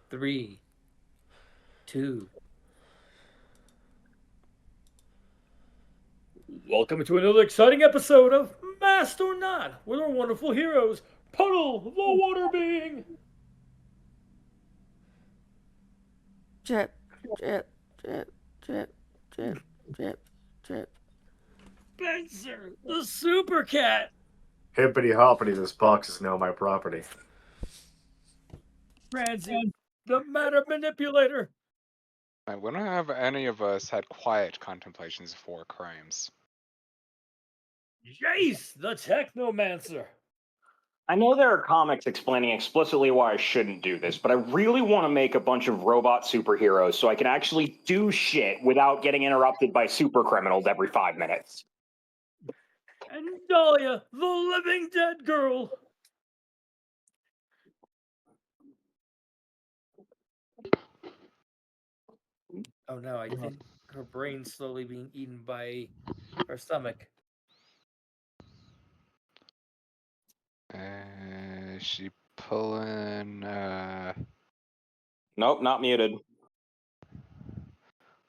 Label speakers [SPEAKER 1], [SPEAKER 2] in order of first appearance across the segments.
[SPEAKER 1] Three, two. Welcome to another exciting episode of Masked or Not with our wonderful heroes, Puddle, the water being,
[SPEAKER 2] Drip, drip, drip, drip, drip, drip, drip.
[SPEAKER 1] Spencer, the super cat,
[SPEAKER 3] Hippity hoppity, this box is now my property.
[SPEAKER 1] Francie, the matter manipulator,
[SPEAKER 4] When have any of us had quiet contemplations of war crimes?
[SPEAKER 1] Jace, the technomancer.
[SPEAKER 5] I know there are comics explaining explicitly why I shouldn't do this, but I really want to make a bunch of robot superheroes so I can actually do shit without getting interrupted by super criminals every 5 minutes.
[SPEAKER 1] And Dahlia, the living dead girl. Oh no, I think her brain's slowly being eaten by her stomach.
[SPEAKER 4] Is she pulling?
[SPEAKER 5] Nope, not muted.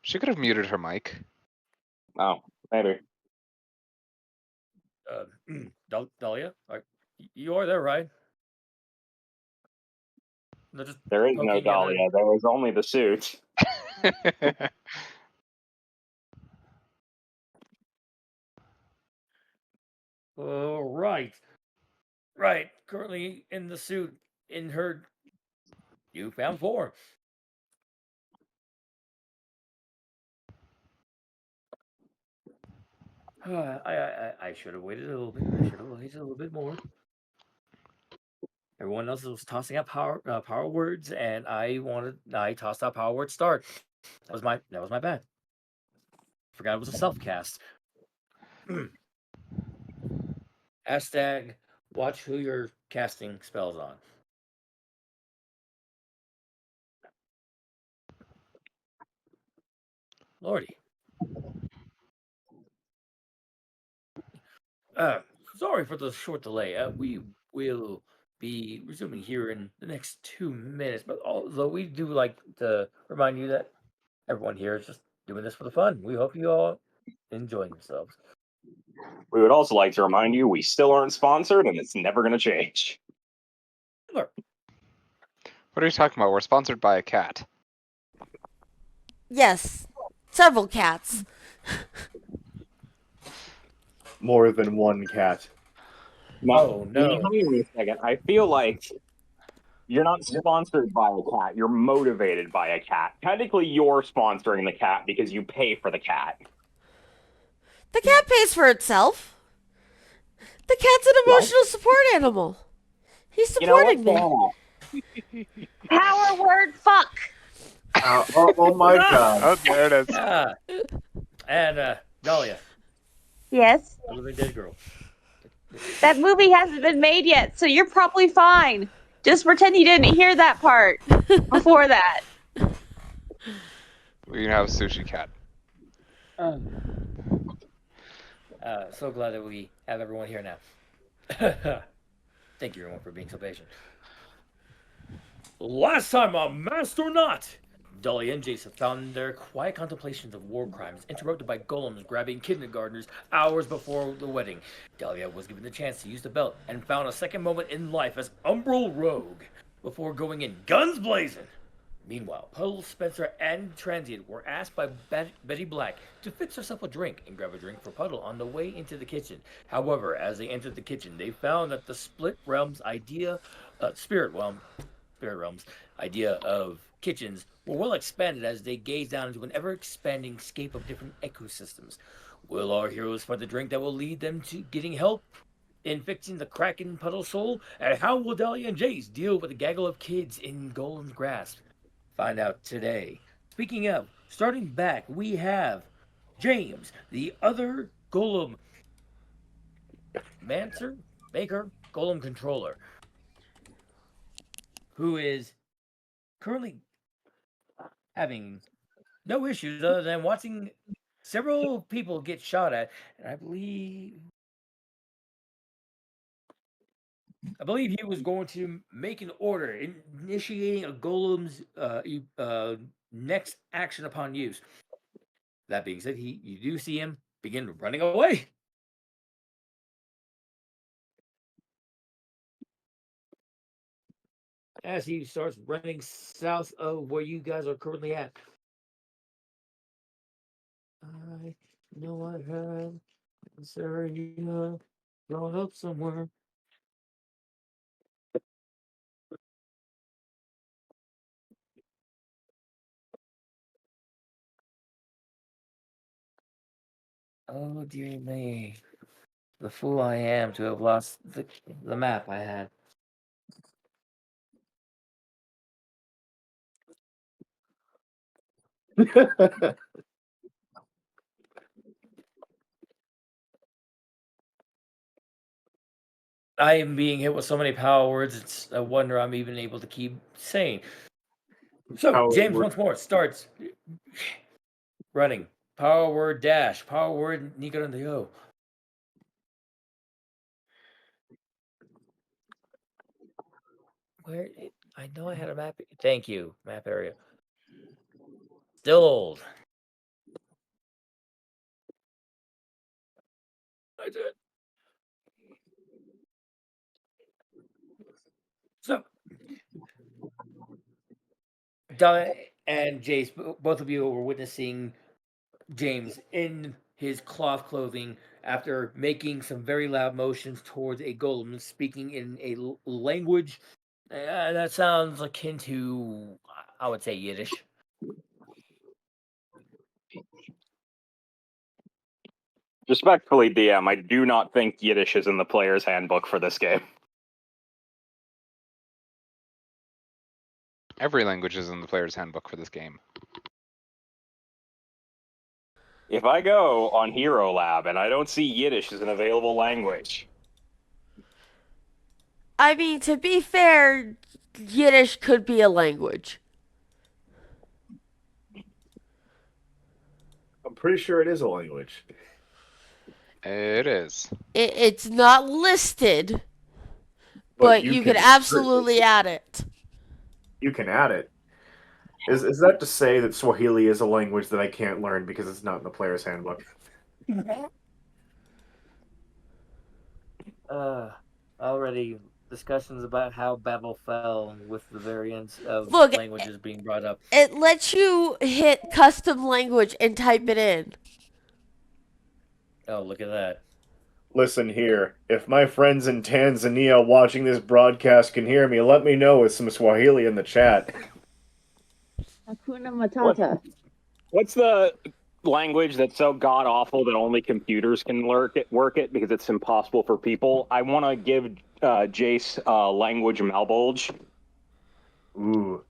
[SPEAKER 4] She could have muted her mic.
[SPEAKER 5] Oh, maybe.
[SPEAKER 1] Dahlia, you are there, right? No, just
[SPEAKER 5] There is no
[SPEAKER 1] poking at
[SPEAKER 5] Dahlia. There was only the suit.
[SPEAKER 1] Oh, right. Right. Currently in the suit in her newfound form. I should have waited a little bit. I should have waited a little bit more. Everyone else was tossing out power words, and I tossed out power word start. That was my bad. Forgot it was a self cast. Hashtag watch who you're casting spells on. Lordy. Sorry for the short delay. We will be resuming here in the next 2 minutes, but although we do like to remind you that everyone here is just doing this for the fun. We hope you all enjoying yourselves.
[SPEAKER 5] We would also like to remind you we still aren't sponsored and it's never going to change.
[SPEAKER 4] What are you talking about? We're sponsored by a cat.
[SPEAKER 2] Yes, several cats.
[SPEAKER 3] More than one cat.
[SPEAKER 1] Oh, no.
[SPEAKER 5] Hang on a second. I feel like you're not sponsored by a cat. You're motivated by a cat. Technically, you're sponsoring the cat because you pay for the cat.
[SPEAKER 2] The cat pays for itself. The cat's an emotional support animal. He's supporting me.
[SPEAKER 6] Power word fuck.
[SPEAKER 3] Oh my god.
[SPEAKER 4] Oh, there it is.
[SPEAKER 1] Yeah. And Dahlia,
[SPEAKER 6] Yes.
[SPEAKER 1] the living dead girl.
[SPEAKER 6] That movie hasn't been made yet, so you're probably fine. Just pretend you didn't hear that part before that.
[SPEAKER 4] We can have a sushi cat.
[SPEAKER 1] So glad that we have everyone here now. Thank you, everyone, for being so patient. Last time on Masked or Not, Dahlia and Jason found their quiet contemplations of war crimes interrupted by golems grabbing kindergartners hours before the wedding. Dahlia was given the chance to use the belt and found a second moment in life as Umbral Rogue before going in guns blazing. Meanwhile, Puddle, Spencer, and Transient were asked by Betty Black to fix herself a drink and grab a drink for Puddle on the way into the kitchen. However, as they entered the kitchen, they found that the Spirit Realms idea of kitchens were well expanded as they gazed down into an ever-expanding scape of different ecosystems. Will our heroes find the drink that will lead them to getting help in fixing the crack in Puddle's soul? And how will Dahlia and Jace deal with the gaggle of kids in Golem's grasp? Find out today. Speaking of, starting back, we have James, the other Golem Maker, Golem Controller, who is currently having no issues other than watching several people get shot at, and I believe I believe he was going to make an order, initiating a golem's next action upon use. That being said, you do see him begin running away. As he starts running south of where you guys are currently at. I know I have Syria grown up somewhere. Oh dear me. The fool I am to have lost the map I had. I am being hit with so many power words, it's a wonder I'm even able to keep saying. So,
[SPEAKER 3] Power
[SPEAKER 1] James
[SPEAKER 3] word.
[SPEAKER 1] once more starts running. Power word dash. Power word Nico and the O. Where? I know I had a map. Thank you, map area. Still old. I did. So, Donna and Jace, both of you were witnessing James in his cloth clothing after making some very loud motions towards a golem, speaking in a language that sounds akin to, I would say, Yiddish.
[SPEAKER 5] Respectfully, DM, I do not think Yiddish is in the player's handbook for this game.
[SPEAKER 4] Every language is in the player's handbook for this game.
[SPEAKER 5] If I go on Hero Lab and I don't see Yiddish as an available language,
[SPEAKER 2] I mean, to be fair, Yiddish could be a language.
[SPEAKER 3] I'm pretty sure it is a language.
[SPEAKER 4] It is.
[SPEAKER 2] It's not listed, but you could absolutely add it.
[SPEAKER 3] You can add it. Is that to say that Swahili is a language that I can't learn because it's not in the player's handbook?
[SPEAKER 1] Already discussions about how Babel fell with the variants of
[SPEAKER 2] Look,
[SPEAKER 1] languages being brought up.
[SPEAKER 2] It lets you hit custom language and type it in.
[SPEAKER 1] Oh, look at that.
[SPEAKER 3] Listen here, if my friends in Tanzania watching this broadcast can hear me, let me know with some Swahili in the chat.
[SPEAKER 6] Hakuna Matata.
[SPEAKER 5] what's the language that's so god awful that only computers can work it because it's impossible for people? I want to give Jace language malbulge.
[SPEAKER 3] Ooh.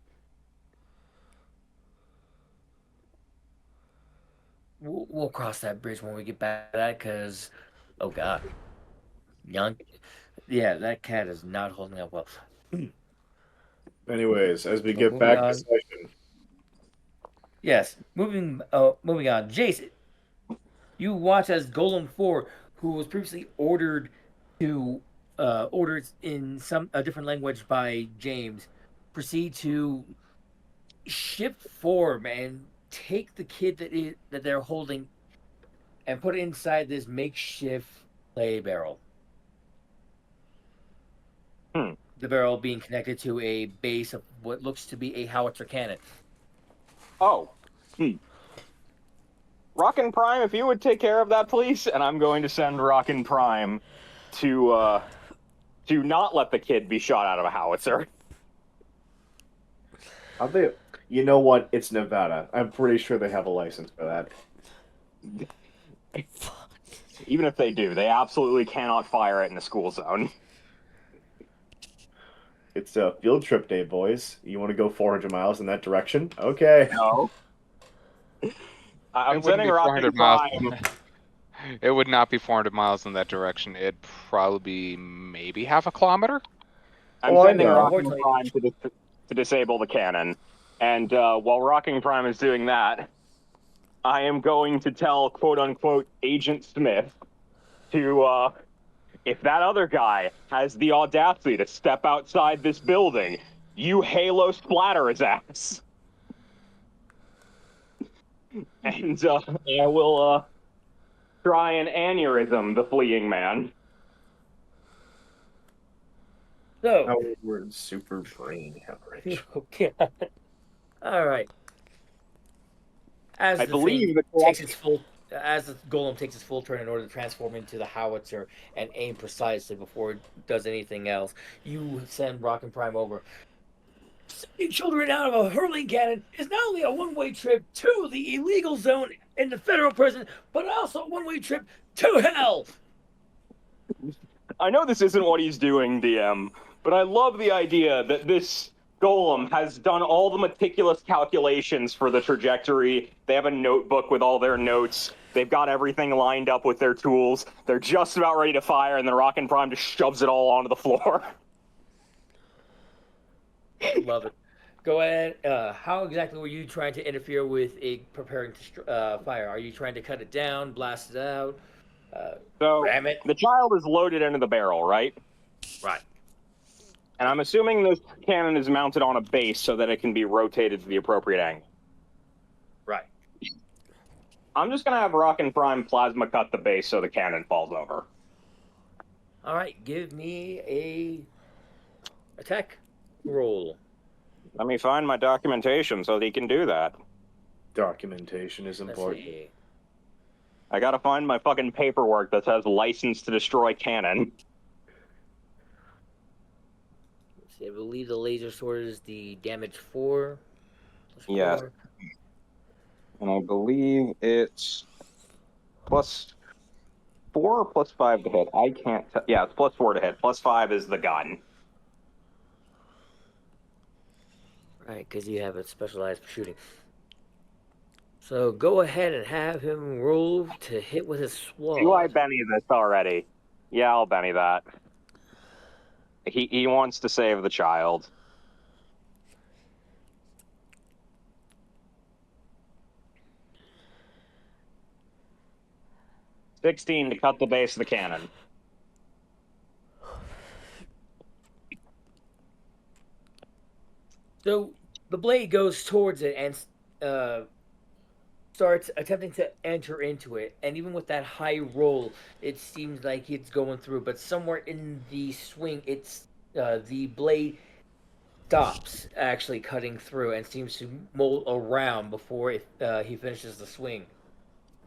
[SPEAKER 1] We'll cross that bridge when we get back to that, because, oh god. That cat is not holding up well.
[SPEAKER 3] Anyways, as we
[SPEAKER 1] Well,
[SPEAKER 3] get
[SPEAKER 1] moving
[SPEAKER 3] back
[SPEAKER 1] on.
[SPEAKER 3] to session.
[SPEAKER 1] Yes, moving on. Jace, you watch as Golem 4, who was previously ordered in a different language by James, proceed to shift form and take the kid that they're holding and put it inside this makeshift clay barrel. The barrel being connected to a base of what looks to be a howitzer cannon.
[SPEAKER 5] Oh. Rockin' Prime, if you would take care of that, please. And I'm going to send Rockin' Prime to not let the kid be shot out of a howitzer.
[SPEAKER 3] You know what? It's Nevada. I'm pretty sure they have a license for that.
[SPEAKER 5] Even if they do, they absolutely cannot fire it in the school zone.
[SPEAKER 3] It's a field trip day, boys. You want to go 400 miles in that direction? Okay.
[SPEAKER 5] No. I'm
[SPEAKER 4] It wouldn't
[SPEAKER 5] sending
[SPEAKER 4] be
[SPEAKER 5] Rockin'
[SPEAKER 4] 400 miles.
[SPEAKER 5] Prime.
[SPEAKER 4] It would not be 400 miles in that direction. It'd probably be maybe half a kilometer.
[SPEAKER 5] I'm
[SPEAKER 3] Oh, I
[SPEAKER 5] sending
[SPEAKER 3] know.
[SPEAKER 5] Rockin' Prime to disable the cannon. And while Rockin' Prime is doing that, I am going to tell quote-unquote Agent Smith to if that other guy has the audacity to step outside this building, you Halo splatter his ass. And I will try and aneurysm the fleeing man.
[SPEAKER 1] So,
[SPEAKER 3] Howard super brain hemorrhage.
[SPEAKER 1] okay. All right. As
[SPEAKER 5] I
[SPEAKER 1] the
[SPEAKER 5] believe
[SPEAKER 1] thing
[SPEAKER 5] the
[SPEAKER 1] takes its full, as the golem takes its full turn in order to transform into the howitzer and aim precisely before it does anything else, you send Rock and Prime over. Sending children out of a hurling cannon is not only a one-way trip to the illegal zone in the federal prison, but also a one-way trip to hell.
[SPEAKER 5] I know this isn't what he's doing, DM, but I love the idea that this golem has done all the meticulous calculations for the trajectory. They have a notebook with all their notes. They've got everything lined up with their tools. They're just about ready to fire, and then Rock and Prime just shoves it all onto the floor.
[SPEAKER 1] Love it. Go ahead. How exactly were you trying to interfere with a preparing to fire? Are you trying to cut it down, blast it out,
[SPEAKER 5] So
[SPEAKER 1] ram it?
[SPEAKER 5] the child is loaded into the barrel, right?
[SPEAKER 1] Right.
[SPEAKER 5] And I'm assuming this cannon is mounted on a base so that it can be rotated to the appropriate angle.
[SPEAKER 1] Right.
[SPEAKER 5] I'm just gonna have Rock and Prime plasma cut the base so the cannon falls over.
[SPEAKER 1] All right. Give me a attack roll.
[SPEAKER 5] Let me find my documentation so that he can do that.
[SPEAKER 3] Documentation is
[SPEAKER 1] Let's
[SPEAKER 3] important.
[SPEAKER 1] see.
[SPEAKER 5] I gotta find my fucking paperwork that says license to destroy cannon.
[SPEAKER 1] Let's see. I believe the laser sword is the damage 4.
[SPEAKER 5] Yes.
[SPEAKER 1] 4.
[SPEAKER 5] And I believe it's plus 4 or plus 5 to hit. I can't tell. Yeah, it's plus 4 to hit. Plus 5 is the gun.
[SPEAKER 1] Right, because you have it specialized for shooting. So go ahead and have him roll to hit with his sword.
[SPEAKER 5] Do I Benny this already? Yeah, I'll Benny that. He wants to save the child. $16 to cut the base of the cannon.
[SPEAKER 1] So the blade goes towards it and starts attempting to enter into it. And even with that high roll, it seems like it's going through. But somewhere in the swing, the blade stops actually cutting through and seems to mold around before he finishes the swing.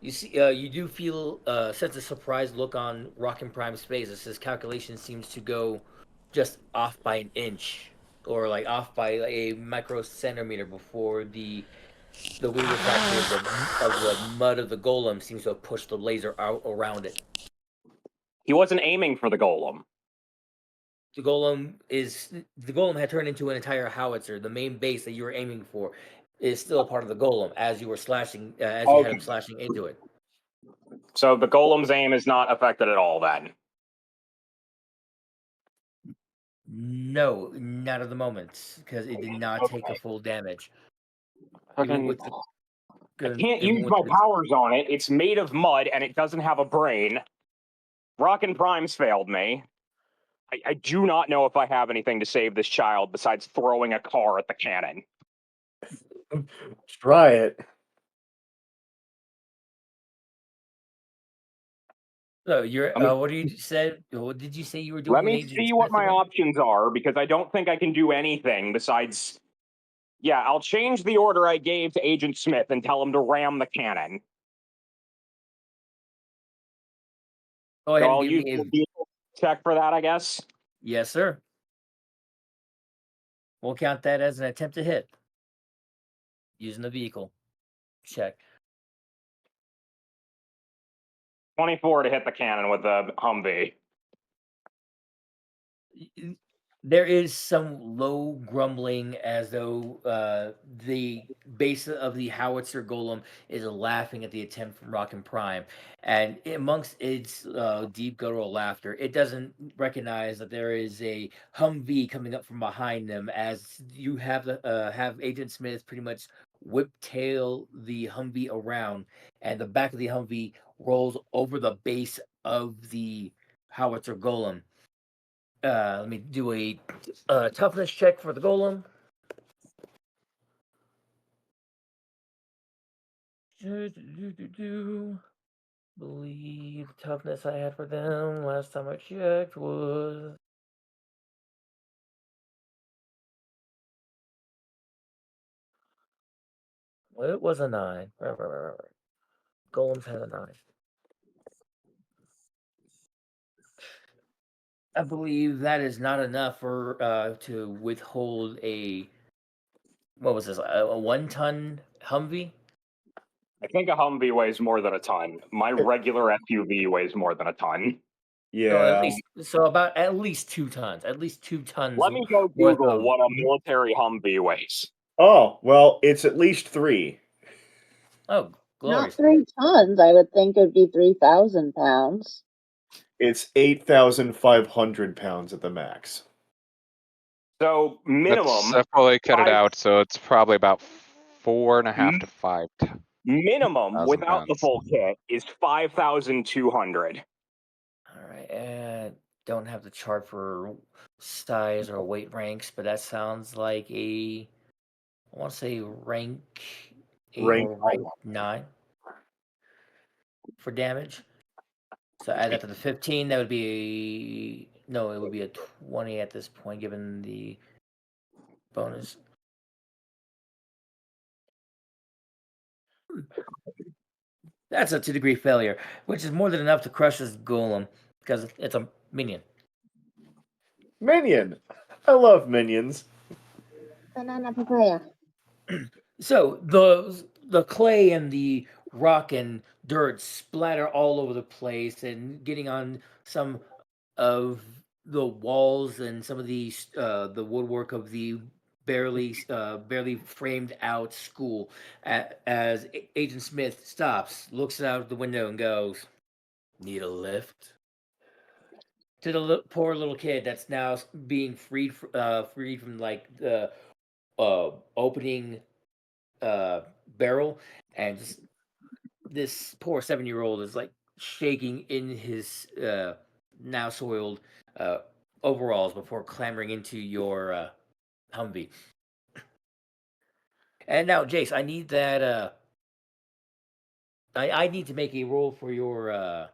[SPEAKER 1] You see, you do feel sense a surprised look on Rock and Prime's face as his calculation seems to go just off by an inch, or like off by a microcentimeter before the weaver factor of the mud of the golem seems to have pushed the laser out around it.
[SPEAKER 5] He wasn't aiming for the golem.
[SPEAKER 1] The golem had turned into an entire howitzer. The main base that you were aiming for is still a part of the golem as you were slashing, as you had him slashing into it.
[SPEAKER 5] So the golem's aim is not affected at all then.
[SPEAKER 1] No, not at the moment, because it did not take a full damage. Even with the,
[SPEAKER 5] I can't use my powers on it. It's made of mud and it doesn't have a brain. Rock and Prime's failed me. I do not know if I have anything to save this child besides throwing a car at the cannon.
[SPEAKER 3] Try it.
[SPEAKER 1] So you're what did you said? What did you say you were doing?
[SPEAKER 5] Let me see what my options are, because I don't think I can do anything besides. Yeah, I'll change the order I gave to Agent Smith and tell him to ram the cannon.
[SPEAKER 1] Go ahead
[SPEAKER 5] So I'll
[SPEAKER 1] and
[SPEAKER 5] use
[SPEAKER 1] give me a...
[SPEAKER 5] the vehicle check for that, I guess.
[SPEAKER 1] Yes, sir. We'll count that as an attempt to hit using the vehicle check.
[SPEAKER 5] 24 to hit the cannon with the Humvee.
[SPEAKER 1] There is some low grumbling as though the base of the howitzer golem is laughing at the attempt from Rock and Prime. And amongst its deep guttural laughter, it doesn't recognize that there is a Humvee coming up from behind them as you have Agent Smith pretty much whiptail the Humvee around, and the back of the Humvee rolls over the base of the howitzer golem. Let me do a toughness check for the golem. Believe the toughness I had for them last time I checked was it was a 9. Right. Golems had a 9. I believe that is not enough for to withhold a what was this a 1-ton Humvee?
[SPEAKER 5] I think a Humvee weighs more than a ton. My regular SUV weighs more than a ton.
[SPEAKER 3] Yeah.
[SPEAKER 1] So about at least 2 tons. At least 2 tons.
[SPEAKER 5] Let me go
[SPEAKER 1] worth
[SPEAKER 5] Google
[SPEAKER 1] of-
[SPEAKER 5] what a military Humvee weighs.
[SPEAKER 3] Oh, well, it's at least 3.
[SPEAKER 1] Oh,
[SPEAKER 7] Not
[SPEAKER 1] glorious!
[SPEAKER 7] 3 tons. I would think it'd be 3,000 pounds.
[SPEAKER 3] It's 8,500 pounds at the max.
[SPEAKER 5] So minimum,
[SPEAKER 4] That's probably cut it
[SPEAKER 5] 5
[SPEAKER 4] out, so it's probably about 4.5 to 5.
[SPEAKER 5] minimum
[SPEAKER 4] 1,000
[SPEAKER 5] without the
[SPEAKER 4] pounds.
[SPEAKER 5] full kit is 5,200.
[SPEAKER 1] All right, and don't have the chart for size or weight ranks, but that sounds like I want to say rank 8
[SPEAKER 3] Rank
[SPEAKER 1] or rank 9 for damage. So add that to the 15. That would be no, it would be a 20 at this point, given the bonus. That's a 2-degree failure, which is more than enough to crush this golem because it's a minion.
[SPEAKER 3] Minion. I love minions.
[SPEAKER 7] Banana papaya.
[SPEAKER 1] So the clay and the rock and dirt splatter all over the place and getting on some of the walls and some of the woodwork of the barely framed out school as Agent Smith stops, looks out the window and goes, "Need a lift?" To the poor little kid that's now being freed from like the opening barrel, and just this poor 7-year-old is like shaking in his now soiled overalls before clambering into your Humvee. And now, Jace, I need that. I need to make a roll for your
[SPEAKER 5] Roll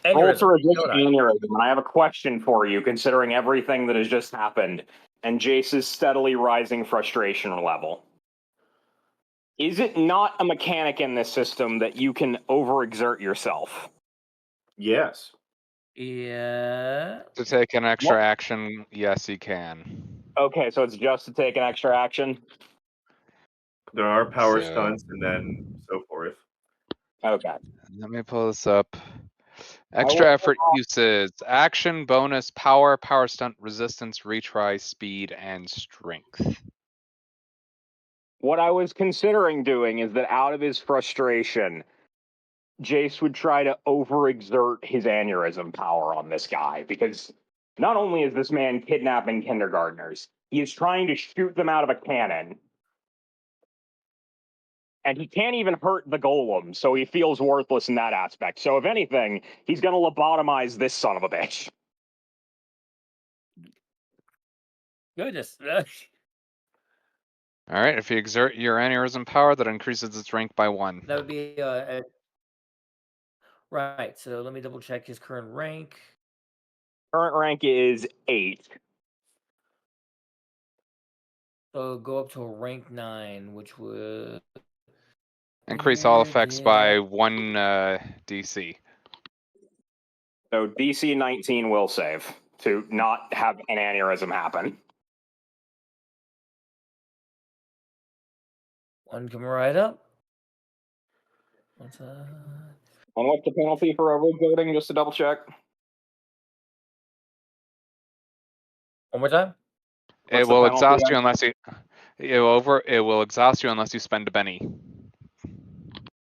[SPEAKER 1] aneurysm,
[SPEAKER 5] to resist
[SPEAKER 1] don't I?
[SPEAKER 5] aneurysm. And I have a question for you, considering everything that has just happened and Jace's steadily rising frustration level. Is it not a mechanic in this system that you can overexert yourself?
[SPEAKER 3] Yes.
[SPEAKER 1] Yeah.
[SPEAKER 4] To take an extra action, yes, you can.
[SPEAKER 5] Okay, so it's just to take an extra action?
[SPEAKER 3] There are power
[SPEAKER 4] So-
[SPEAKER 3] stunts and then so forth.
[SPEAKER 5] Okay.
[SPEAKER 4] Let me pull this up. Extra effort uses action, bonus, power, power stunt, resistance, retry, speed, and strength.
[SPEAKER 5] What I was considering doing is that out of his frustration, Jace would try to overexert his aneurysm power on this guy, because not only is this man kidnapping kindergartners, he is trying to shoot them out of a cannon. And he can't even hurt the golem, so he feels worthless in that aspect. So if anything, he's gonna lobotomize this son of a bitch.
[SPEAKER 1] Goodness.
[SPEAKER 4] All right, if you exert your aneurysm power, that increases its rank by 1.
[SPEAKER 1] That would be right. So let me double check his current rank.
[SPEAKER 5] Current rank is 8.
[SPEAKER 1] So go up to a rank 9, which would
[SPEAKER 4] Increase all effects by 1 DC.
[SPEAKER 5] So DC 19 will save to not have an aneurysm happen.
[SPEAKER 1] one come right up. What's
[SPEAKER 5] And what's the penalty for overexerting, just to double check?
[SPEAKER 1] one more time?
[SPEAKER 4] It
[SPEAKER 5] What's the
[SPEAKER 4] will
[SPEAKER 5] penalty
[SPEAKER 4] exhaust
[SPEAKER 5] then?
[SPEAKER 4] you unless you. It will exhaust you unless you spend a penny.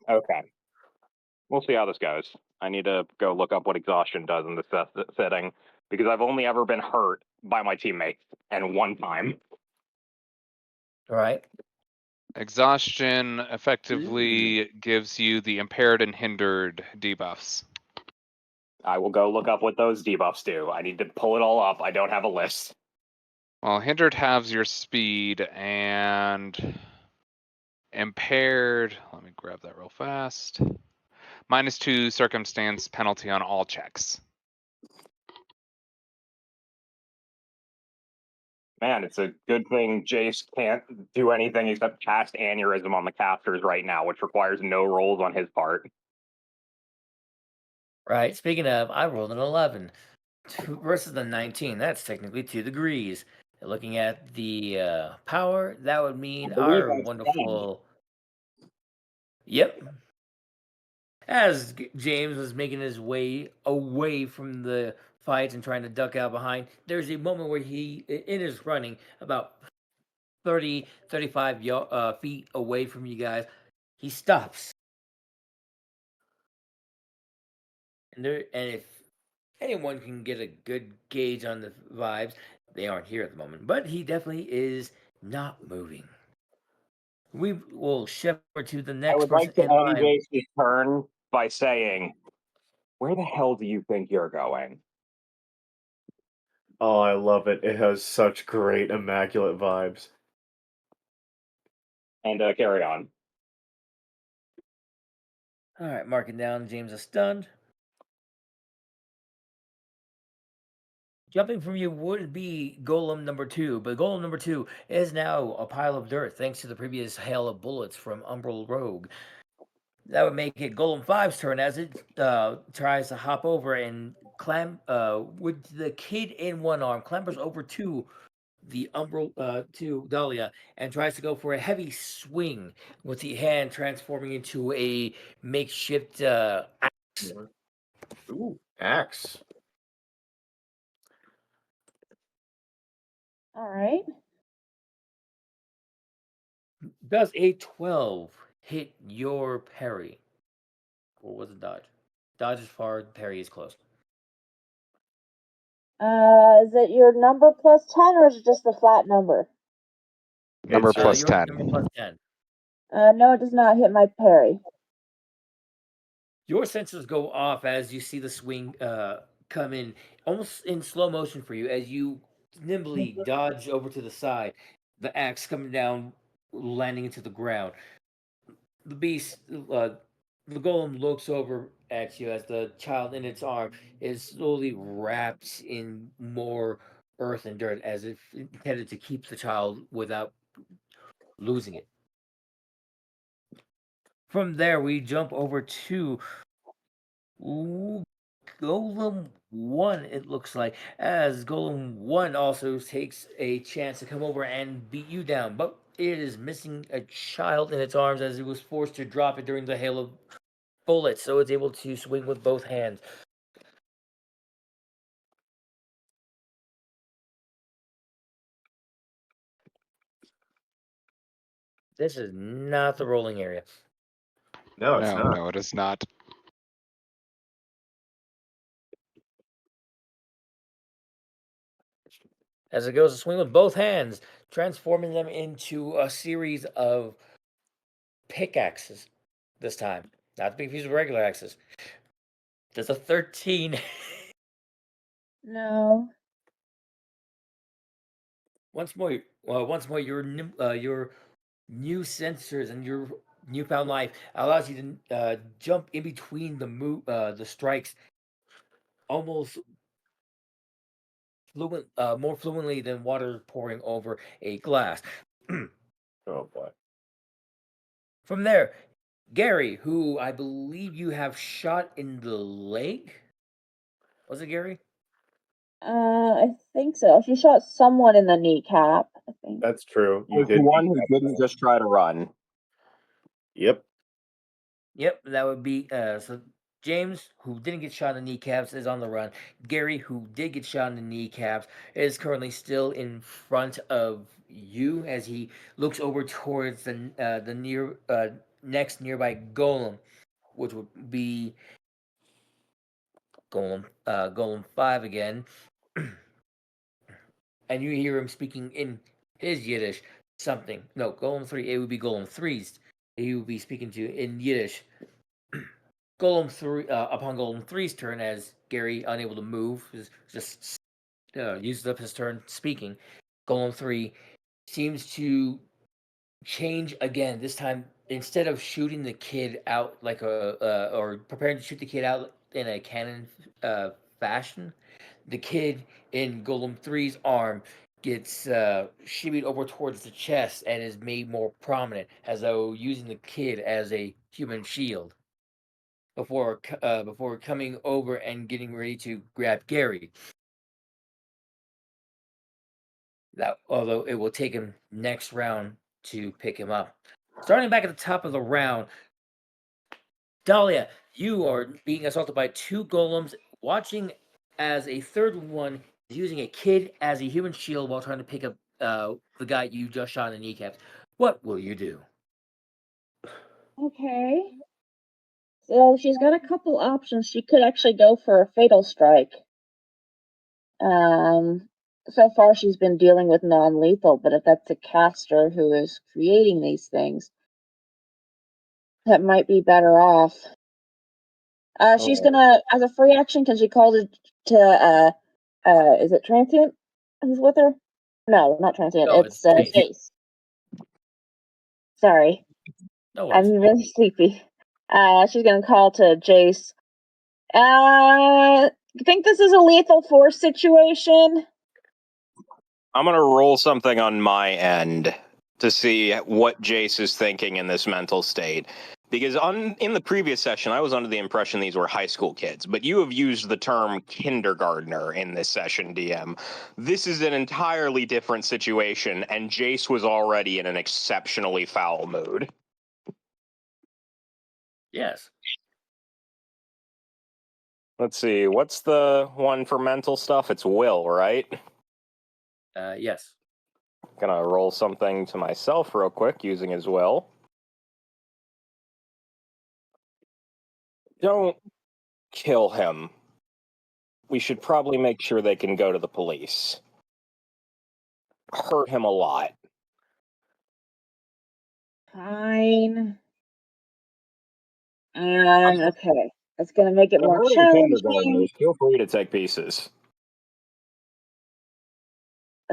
[SPEAKER 5] Okay. We'll see how this goes. I need to go look up what exhaustion does in this setting, because I've only ever been hurt by my teammates, and one time.
[SPEAKER 1] All right.
[SPEAKER 4] Exhaustion effectively gives you the impaired and hindered debuffs.
[SPEAKER 5] I will go look up what those debuffs do. I need to pull it all up. I don't have a list.
[SPEAKER 4] Well, hindered halves your speed and impaired. Let me grab that real fast. -2 circumstance penalty on all checks.
[SPEAKER 5] Man, it's a good thing Jace can't do anything except cast Aneurysm on the casters right now, which requires no rolls on his part.
[SPEAKER 1] Right. Speaking of, I rolled an 11 versus the 19. That's technically 2 degrees. Looking at the power, that would mean
[SPEAKER 5] I believe
[SPEAKER 1] our
[SPEAKER 5] that's
[SPEAKER 1] wonderful. Yep. As James was making his way away from the fight and trying to duck out behind, there's a moment where he, in his running, about 30, 35 feet away from you guys, he stops. And if anyone can get a good gauge on the vibes, they aren't here at the moment. But he definitely is not moving. We will shift to the
[SPEAKER 5] I
[SPEAKER 1] next
[SPEAKER 5] would
[SPEAKER 1] person
[SPEAKER 5] like to
[SPEAKER 1] in
[SPEAKER 5] end
[SPEAKER 1] line.
[SPEAKER 5] Jace's turn by saying, where the hell do you think you're going?
[SPEAKER 3] Oh, I love it. It has such great immaculate vibes.
[SPEAKER 5] And carry on.
[SPEAKER 1] All right, marking down. James is stunned. Jumping from you would be Golem number 2, but Golem number 2 is now a pile of dirt thanks to the previous hail of bullets from Umbral Rogue. That would make it Golem 5's turn as it tries to hop over and with the kid in one arm, clambers over to the Umbral to Dahlia and tries to go for a heavy swing with the hand transforming into a makeshift axe.
[SPEAKER 3] Ooh, axe.
[SPEAKER 7] All right.
[SPEAKER 1] Does a 12 hit your parry? Or was it dodge? Dodge is far, parry is close.
[SPEAKER 7] Is it your number plus 10 or is it just the flat number?
[SPEAKER 4] Number
[SPEAKER 3] It's
[SPEAKER 4] plus
[SPEAKER 1] Your
[SPEAKER 4] 10.
[SPEAKER 1] number plus 10.
[SPEAKER 7] No, it does not hit my parry.
[SPEAKER 1] Your sensors go off as you see the swing come in, almost in slow motion for you, as you nimbly dodge over to the side, the axe coming down, landing into the ground. The beast, the golem looks over at you as the child in its arm is slowly wrapped in more earth and dirt, as if intended to keep the child without losing it. From there, we jump over to Golem 1, it looks like, as Golem 1 also takes a chance to come over and beat you down, but it is missing a child in its arms as it was forced to drop it during the hail of bullets, so it's able to swing with both hands. This is not the rolling area.
[SPEAKER 3] No, it's not.
[SPEAKER 4] No, it is not.
[SPEAKER 1] As it goes to swing with both hands, transforming them into a series of pickaxes this time. Not to be confused with regular axes. There's a 13.
[SPEAKER 7] No.
[SPEAKER 1] Once more, your new sensors and your newfound life allows you to jump in between the strikes almost more fluently than water pouring over a glass.
[SPEAKER 3] Oh boy.
[SPEAKER 1] From there, Gary, who I believe you have shot in the leg. Was it Gary?
[SPEAKER 7] I think so. She shot someone in the kneecap, I think.
[SPEAKER 3] That's true. You
[SPEAKER 5] Was the
[SPEAKER 3] did.
[SPEAKER 5] one who didn't just try to run.
[SPEAKER 3] Yep.
[SPEAKER 1] Yep, that would be so James, who didn't get shot in the kneecaps, is on the run. Gary, who did get shot in the kneecaps, is currently still in front of you as he looks over towards the next nearby golem, which would be Golem 5 again. And you hear him speaking in his Yiddish something. No, Golem 3, it would be Golem 3's. He would be speaking to you in Yiddish. Golem 3, upon Golem 3's turn, as Gary, unable to move, just uses up his turn speaking. Golem 3 seems to change again. This time, instead of shooting the kid out like or preparing to shoot the kid out in a cannon fashion, the kid in Golem 3's arm gets shimmied over towards the chest and is made more prominent, as though using the kid as a human shield. Before coming over and getting ready to grab Gary. That, although it will take him next round to pick him up. Starting back at the top of the round, Dahlia, you are being assaulted by 2 golems, watching as a third one is using a kid as a human shield while trying to pick up the guy you just shot in the kneecaps. What will you do?
[SPEAKER 7] Okay. So she's got a couple options. She could actually go for a fatal strike. So far she's been dealing with non-lethal, but if that's a caster who is creating these things, that might be better off. She's gonna, as a free action, can she call it to, is it Transient who's with her? No, not Transient,
[SPEAKER 1] No,
[SPEAKER 7] it's,
[SPEAKER 1] it's
[SPEAKER 7] Jace. Sorry.
[SPEAKER 1] No
[SPEAKER 7] I'm
[SPEAKER 1] worries.
[SPEAKER 7] really sleepy. She's gonna call to Jace. You think this is a lethal force situation?
[SPEAKER 5] I'm gonna roll something on my end to see what Jace is thinking in this mental state. Because in the previous session, I was under the impression these were high school kids, but you have used the term kindergartner in this session, DM. This is an entirely different situation, and Jace was already in an exceptionally foul mood.
[SPEAKER 1] Yes.
[SPEAKER 5] Let's see, what's the one for mental stuff? It's will, right?
[SPEAKER 1] Yes.
[SPEAKER 5] Gonna roll something to myself real quick using his will. Don't kill him. We should probably make sure they can go to the police. Hurt him a lot.
[SPEAKER 7] Fine. Okay. That's gonna make it more challenging.
[SPEAKER 5] Feel free to take pieces.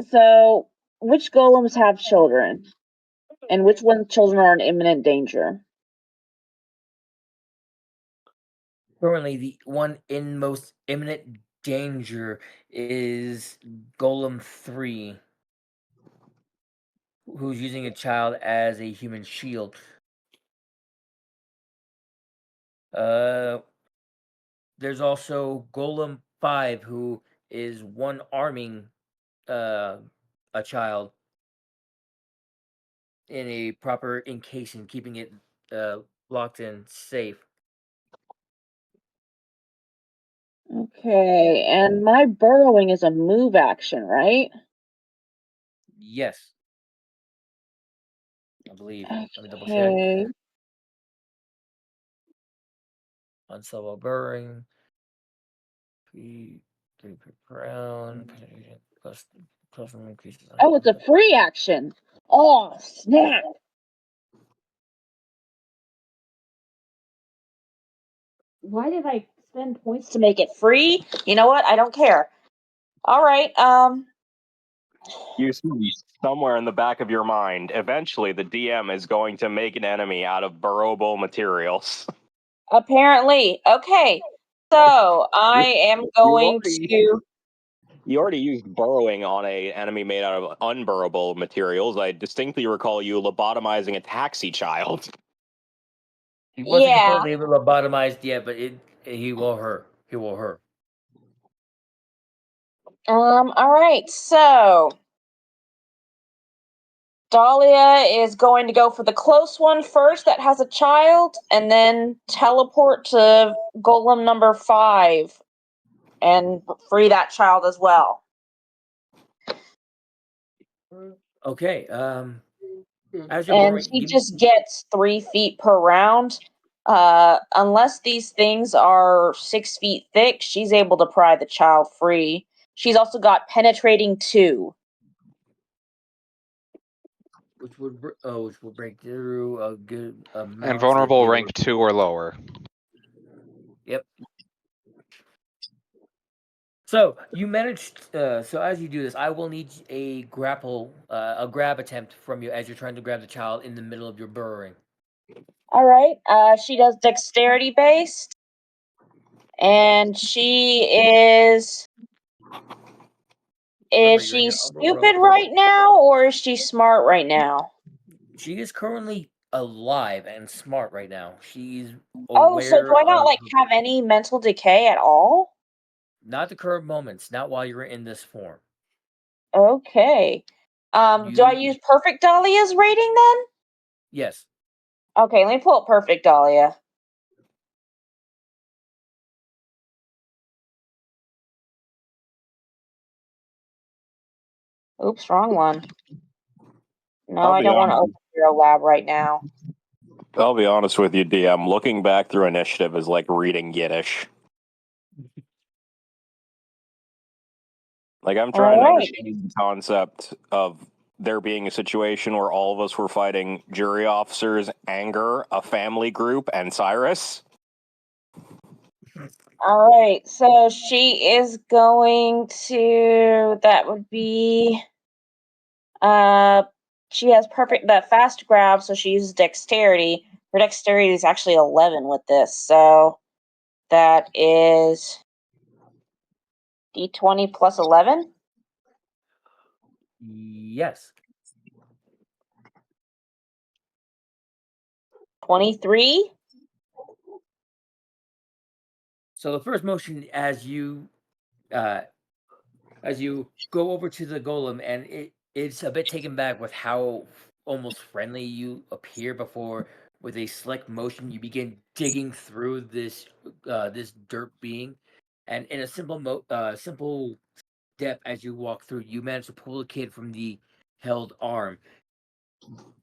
[SPEAKER 7] So, which golems have children? And which one's children are in imminent danger?
[SPEAKER 1] Currently, the one in most imminent danger is Golem 3, who's using a child as a human shield. There's also Golem 5, who is one arming a child in a proper encasing, keeping it locked in safe.
[SPEAKER 7] Okay, and my burrowing is a move action, right?
[SPEAKER 1] Yes. I believe. Let me double check.
[SPEAKER 7] Okay.
[SPEAKER 1] Unstoppable burrowing. 3 per round. Plus increases.
[SPEAKER 7] Oh, it's a free action. Oh, snap. Why did I spend points to make it free? You know what? I don't care. All right.
[SPEAKER 5] You see somewhere in the back of your mind, eventually the DM is going to make an enemy out of burrowable materials.
[SPEAKER 7] Apparently. Okay. So I am going to.
[SPEAKER 5] You already used burrowing on a enemy made out of unburrowable materials. I distinctly recall you lobotomizing a taxi child.
[SPEAKER 1] He wasn't
[SPEAKER 7] Yeah.
[SPEAKER 1] completely lobotomized yet, but he will hurt. He will hurt.
[SPEAKER 7] All right. So Dahlia is going to go for the close one first that has a child, and then teleport to Golem number 5 and free that child as well.
[SPEAKER 1] Okay. As you're
[SPEAKER 7] And
[SPEAKER 1] burrowing,
[SPEAKER 7] she just gets 3 feet per round. Unless these things are 6 feet thick, she's able to pry the child free. She's also got penetrating 2.
[SPEAKER 1] which would break through a good amount.
[SPEAKER 4] And vulnerable rank 2 or lower.
[SPEAKER 1] Yep. So you managed. So as you do this, I will need a grab attempt from you as you're trying to grab the child in the middle of your burrowing.
[SPEAKER 7] All right. She does dexterity based, and she is.
[SPEAKER 1] Remember,
[SPEAKER 7] Is
[SPEAKER 1] you're in
[SPEAKER 7] she
[SPEAKER 1] your upper row.
[SPEAKER 7] stupid right now, or is she smart right now?
[SPEAKER 1] She is currently alive and smart right now. She's
[SPEAKER 7] Oh, so do
[SPEAKER 1] aware
[SPEAKER 7] I not
[SPEAKER 1] of
[SPEAKER 7] like have any mental decay at all?
[SPEAKER 1] not the current moments, not while you're in this form.
[SPEAKER 7] Okay. Do I
[SPEAKER 1] You
[SPEAKER 7] use Perfect Dahlia's rating then?
[SPEAKER 1] yes.
[SPEAKER 7] Okay, let me pull up Perfect Dahlia. Oops, wrong one. No,
[SPEAKER 5] I'll
[SPEAKER 7] I
[SPEAKER 5] be
[SPEAKER 7] don't want to
[SPEAKER 5] honest.
[SPEAKER 7] open Zero Lab right now.
[SPEAKER 5] I'll be honest with you, DM. Looking back through initiative is like reading Yiddish. Like, I'm trying to
[SPEAKER 7] Alright.
[SPEAKER 5] understand the concept of there being a situation where all of us were fighting jury officers, Anger, a family group, and Cyrus.
[SPEAKER 7] Alright, so she is going to. That would be. She has that fast grab, so she uses dexterity. Her dexterity is actually 11 with this, so that is d20 plus 11.
[SPEAKER 1] Yes.
[SPEAKER 7] 23.
[SPEAKER 1] So the first motion as you go over to the golem, and it's a bit taken back with how almost friendly you appear before with a slick motion you begin digging through this dirt being, and in a simple step as you walk through, you manage to pull the kid from the held arm,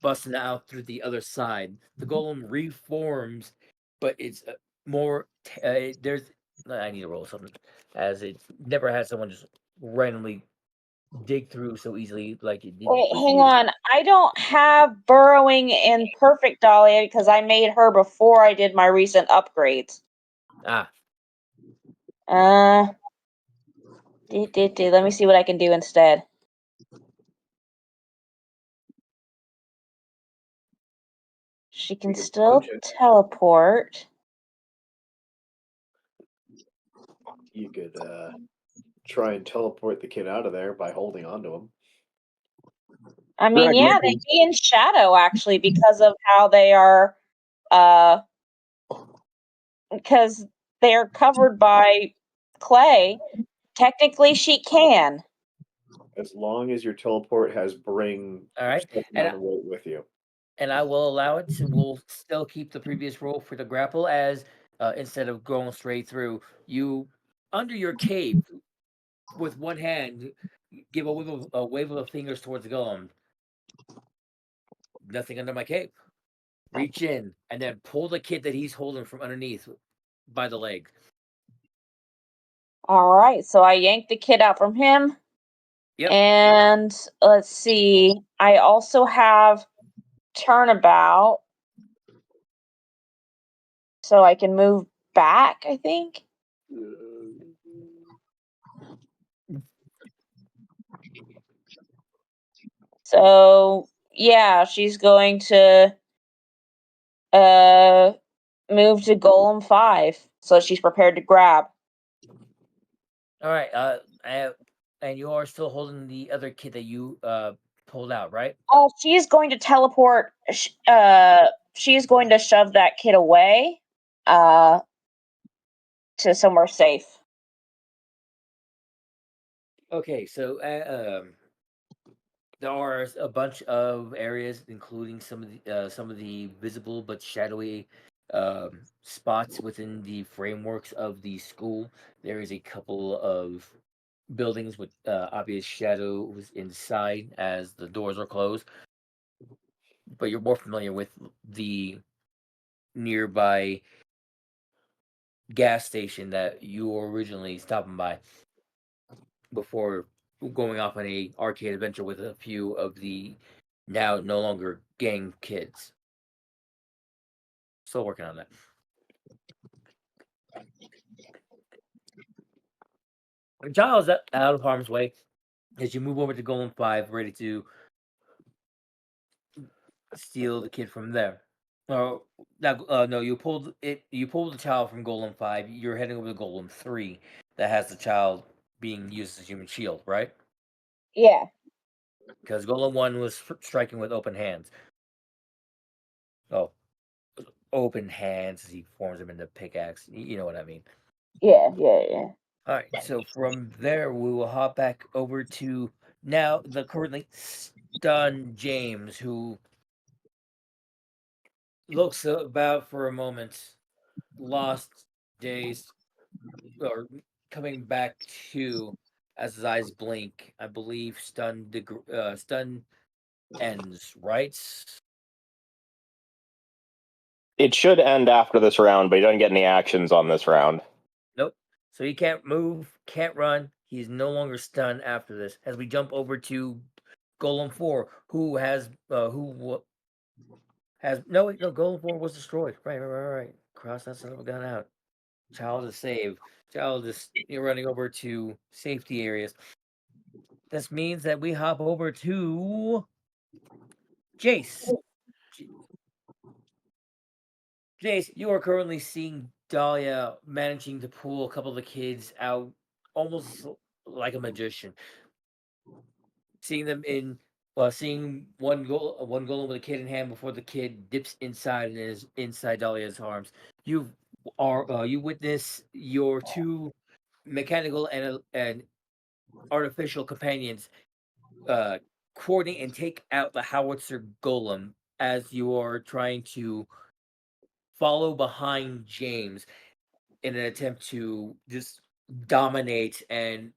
[SPEAKER 1] busting out through the other side. The golem reforms, but it's more. There's. I need to roll something, as it never had someone just randomly dig through so easily like it did
[SPEAKER 7] Wait,
[SPEAKER 1] with
[SPEAKER 7] hang
[SPEAKER 1] you.
[SPEAKER 7] on. I don't have burrowing in Perfect Dahlia because I made her before I did my recent upgrades.
[SPEAKER 1] Ah,
[SPEAKER 7] Let me see what I can do instead. She can still teleport.
[SPEAKER 3] You could try and teleport the kid out of there by holding on to him.
[SPEAKER 7] I mean,
[SPEAKER 5] Greg,
[SPEAKER 7] yeah, they'd be in shadow actually because of how they are, because they're covered by clay. Technically, she can.
[SPEAKER 3] As long as your teleport has bring
[SPEAKER 1] all right,
[SPEAKER 3] stuff
[SPEAKER 1] and
[SPEAKER 3] on the road with you.
[SPEAKER 1] I will allow it. We'll still keep the previous roll for the grapple as instead of going straight through, you under your cape with one hand give a wave of the fingers towards the golem. Nothing under my cape. Reach in and then pull the kid that he's holding from underneath by the leg.
[SPEAKER 7] All right, so I yanked the kid out from him.
[SPEAKER 1] Yep.
[SPEAKER 7] And let's see. I also have turnabout, so I can move back, I think. So yeah, she's going to move to Golem 5. So she's prepared to grab.
[SPEAKER 1] All right. And you are still holding the other kid that you pulled out, right?
[SPEAKER 7] She's going to teleport. She's going to shove that kid away, to somewhere safe.
[SPEAKER 1] Okay. So there are a bunch of areas, including some of the visible but shadowy spots within the frameworks of the school. There is a couple of buildings with obvious shadows inside as the doors are closed. But you're more familiar with the nearby gas station that you were originally stopping by before going off on a arcade adventure with a few of the now no longer gang kids. Still working on that. The child's out of harm's way as you move over to Golem 5, ready to steal the kid from there. No, no, you pulled it. You pulled the child from Golem 5. You're heading over to Golem 3, that has the child being used as a human shield, right?
[SPEAKER 7] Yeah.
[SPEAKER 1] Because Golem 1 was striking with open hands. Oh, open hands as he forms them into pickaxe. You know what I mean.
[SPEAKER 7] Yeah.
[SPEAKER 1] All right, so from there we will hop back over to now the currently stunned James, who looks about for a moment, lost, dazed, or coming back to as his eyes blink. I believe stun ends, right?
[SPEAKER 5] It should end after this round, but he doesn't get any actions on this round.
[SPEAKER 1] Nope. So he can't move, can't run. He's no longer stunned after this. As we jump over to Golem 4, who has Golem 4 was destroyed. Right. Cross that son of a gun out. Child is saved. Child is running over to safety areas. This means that we hop over to Jace. Jace, you are currently seeing Dahlia managing to pull a couple of the kids out almost like a magician. Seeing them seeing one golem with a kid in hand before the kid dips inside and is inside Dahlia's arms. You witness your two mechanical and artificial companions coordinate and take out the howitzer golem as you are trying to follow behind James in an attempt to just dominate and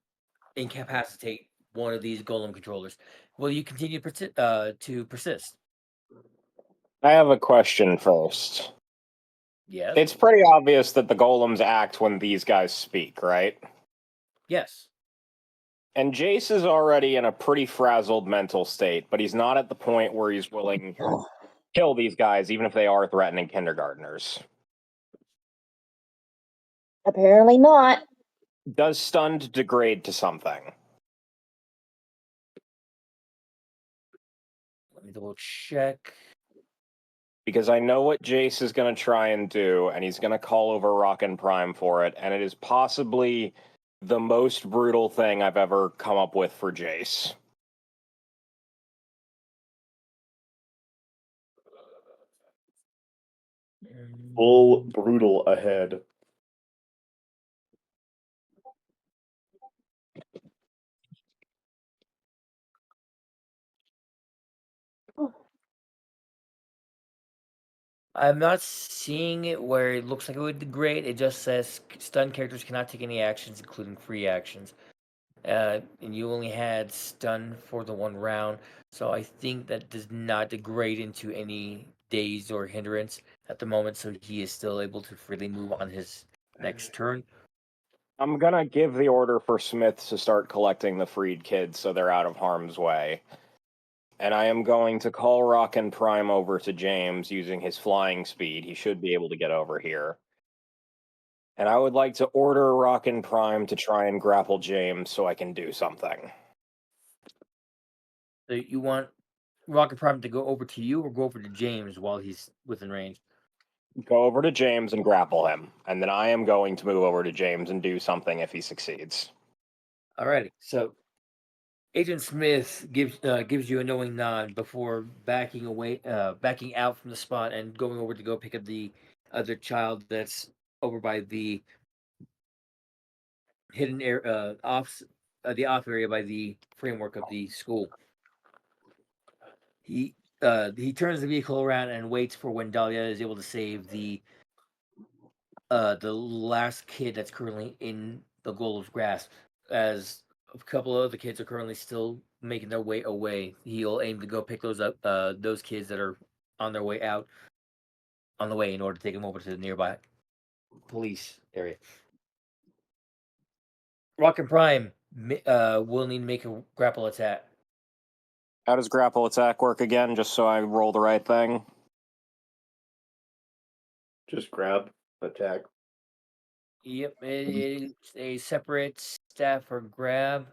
[SPEAKER 1] incapacitate one of these golem controllers. Will you continue to persist?
[SPEAKER 5] I have a question first.
[SPEAKER 1] Yes.
[SPEAKER 5] It's pretty obvious that the golems act when these guys speak, right?
[SPEAKER 1] Yes.
[SPEAKER 5] And Jace is already in a pretty frazzled mental state, but he's not at the point where he's willing to kill these guys, even if they are threatening kindergartners.
[SPEAKER 7] Apparently not.
[SPEAKER 5] Does stunned degrade to something?
[SPEAKER 1] Let me double check.
[SPEAKER 5] Because I know what Jace is going to try and do, and he's going to call over Rockin' Prime for it, and it is possibly the most brutal thing I've ever come up with for Jace.
[SPEAKER 3] Full brutal ahead.
[SPEAKER 1] I'm not seeing it where it looks like it would degrade. It just says stun characters cannot take any actions, including free actions. And you only had stun for the one round, so I think that does not degrade into any daze or hindrance at the moment. So he is still able to freely move on his next turn.
[SPEAKER 5] I'm going to give the order for Smith to start collecting the freed kids so they're out of harm's way. And I am going to call Rockin' Prime over to James using his flying speed. He should be able to get over here. And I would like to order Rockin' Prime to try and grapple James so I can do something.
[SPEAKER 1] So you want Rocket Prime to go over to you or go over to James while he's within range?
[SPEAKER 5] Go over to James and grapple him. And then I am going to move over to James and do something if he succeeds.
[SPEAKER 1] Alrighty. So Agent Smith gives you a knowing nod before backing out from the spot and going over to go pick up the other child that's over by the hidden area, the off area by the framework of the school. He turns the vehicle around and waits for when Dahlia is able to save the last kid that's currently in the golem's grasp, as a couple of other kids are currently still making their way away. He'll aim to go pick those up, those kids that are on their way out, on the way in order to take them over to the nearby police area. Rocket Prime will need to make a grapple attack.
[SPEAKER 5] How does grapple attack work again, just so I roll the right thing?
[SPEAKER 3] Just grab, attack.
[SPEAKER 1] Yep, it's a separate staff for grab,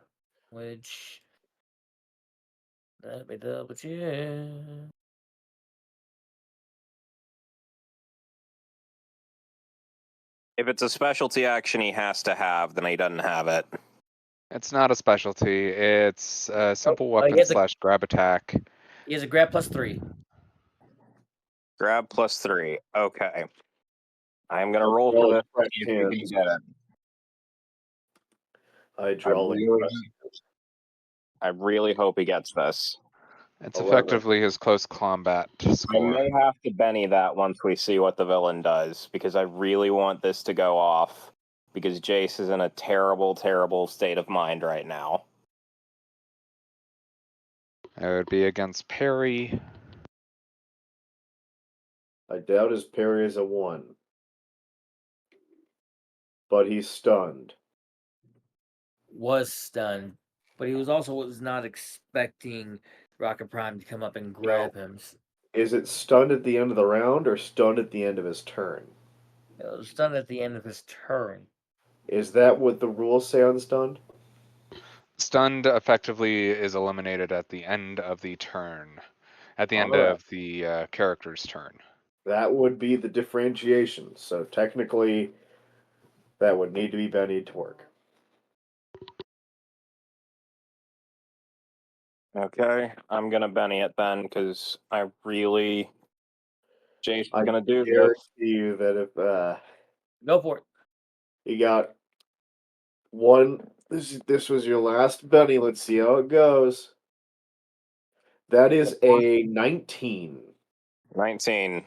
[SPEAKER 1] which let me double check.
[SPEAKER 8] If it's a specialty action he has to have, then he doesn't have it.
[SPEAKER 4] It's not a specialty. It's a simple
[SPEAKER 1] he
[SPEAKER 4] weapon
[SPEAKER 1] has a-
[SPEAKER 4] slash grab attack.
[SPEAKER 1] He has a grab +3.
[SPEAKER 8] Grab +3. Okay. I'm gonna roll for this.
[SPEAKER 3] Fresh
[SPEAKER 8] See if we can
[SPEAKER 3] hands.
[SPEAKER 8] get it.
[SPEAKER 3] Hydraulic.
[SPEAKER 8] I really hope he gets this.
[SPEAKER 4] It's
[SPEAKER 3] 11.
[SPEAKER 4] effectively his close combat
[SPEAKER 8] I
[SPEAKER 4] score.
[SPEAKER 8] may have to Benny that once we see what the villain does, because I really want this to go off, because Jace is in a terrible, terrible state of mind right now.
[SPEAKER 4] It would be against Perry.
[SPEAKER 3] I doubt his parry is a 1. But he's stunned.
[SPEAKER 1] Was stunned, but he was not expecting Rocket Prime to come up and grab him.
[SPEAKER 3] Is it stunned at the end of the round or stunned at the end of his turn?
[SPEAKER 1] It was stunned at the end of his turn.
[SPEAKER 3] Is that what the rules say on stunned?
[SPEAKER 4] Stunned effectively is eliminated at the end of the turn. At the end
[SPEAKER 3] Alright.
[SPEAKER 4] of the character's turn.
[SPEAKER 3] That would be the differentiation. So technically, that would need to be Benny to work.
[SPEAKER 8] Okay, I'm gonna Benny it then, because I really... Jace is gonna do this.
[SPEAKER 3] Guarantee you that if
[SPEAKER 1] Go for it.
[SPEAKER 3] you got one, this was your last Benny. Let's see how it goes. That is a 19.
[SPEAKER 8] 19.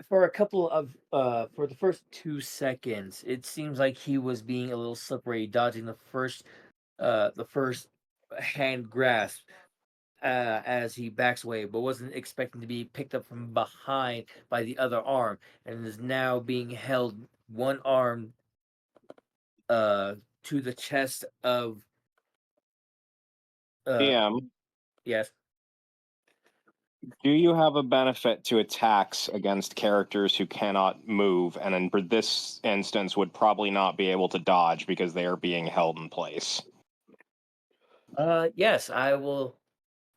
[SPEAKER 1] For a couple of for the first 2 seconds, it seems like he was being a little slippery, dodging the first hand grasp as he backs away, but wasn't expecting to be picked up from behind by the other arm, and is now being held one arm to the chest of
[SPEAKER 8] DM,
[SPEAKER 1] yes.
[SPEAKER 8] do you have a benefit to attacks against characters who cannot move, and in this instance would probably not be able to dodge because they are being held in place?
[SPEAKER 1] Yes, I will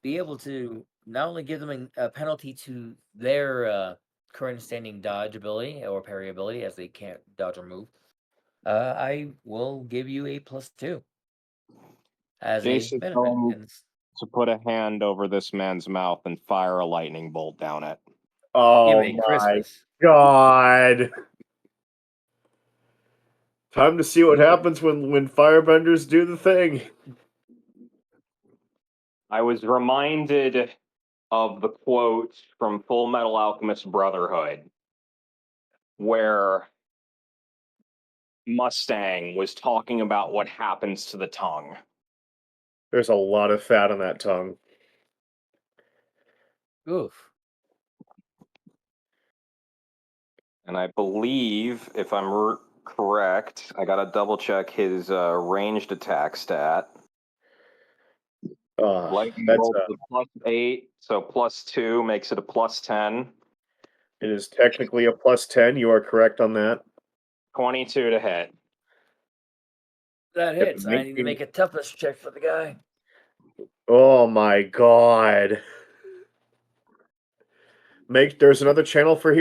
[SPEAKER 1] be able to not only give them a penalty to their current standing dodge ability or parry ability, as they can't dodge or move. I will give you a +2 as
[SPEAKER 8] Jace
[SPEAKER 1] a
[SPEAKER 8] is
[SPEAKER 1] benefit.
[SPEAKER 8] going to put a hand over this man's mouth and fire a lightning bolt down it.
[SPEAKER 3] Oh
[SPEAKER 1] Give me
[SPEAKER 3] my
[SPEAKER 1] Christmas.
[SPEAKER 3] god. Time to see what happens when firebenders do the thing.
[SPEAKER 5] I was reminded of the quote from Full Metal Alchemist Brotherhood, where Mustang was talking about what happens to the tongue.
[SPEAKER 3] There's a lot of fat on that tongue.
[SPEAKER 1] Oof.
[SPEAKER 8] And I believe, if I'm correct, I gotta double check his ranged attack stat. Lightning
[SPEAKER 3] That's
[SPEAKER 8] bolt is +8, so +2 makes it a +10.
[SPEAKER 3] it is technically a +10. You are correct on that.
[SPEAKER 8] 22 to hit.
[SPEAKER 1] That
[SPEAKER 3] If
[SPEAKER 1] hits. I need to make a toughness check for the guy.
[SPEAKER 3] Oh my god. There's another channel for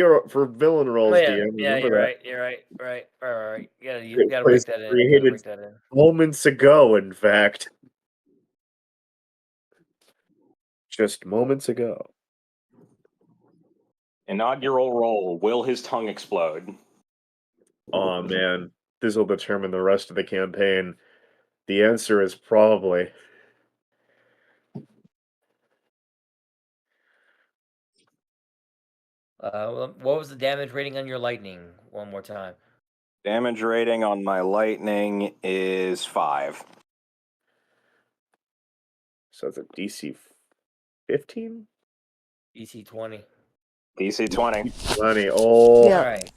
[SPEAKER 3] villain roles,
[SPEAKER 1] Oh, yeah,
[SPEAKER 3] DM.
[SPEAKER 1] yeah,
[SPEAKER 3] Remember
[SPEAKER 1] you're
[SPEAKER 3] that.
[SPEAKER 1] right. You're right. Yeah, you
[SPEAKER 3] It
[SPEAKER 1] gotta
[SPEAKER 3] was
[SPEAKER 1] break that in.
[SPEAKER 3] created moments ago, in fact. Just moments ago.
[SPEAKER 5] Inaugural roll. Will his tongue explode?
[SPEAKER 3] Oh man, this will determine the rest of the campaign. The answer is probably.
[SPEAKER 1] What was the damage rating on your lightning? One more time.
[SPEAKER 8] Damage rating on my lightning is 5.
[SPEAKER 3] So it's a DC 15?
[SPEAKER 1] DC 20.
[SPEAKER 8] DC 20.
[SPEAKER 3] 20. Oh,
[SPEAKER 2] Yeah.
[SPEAKER 1] All right.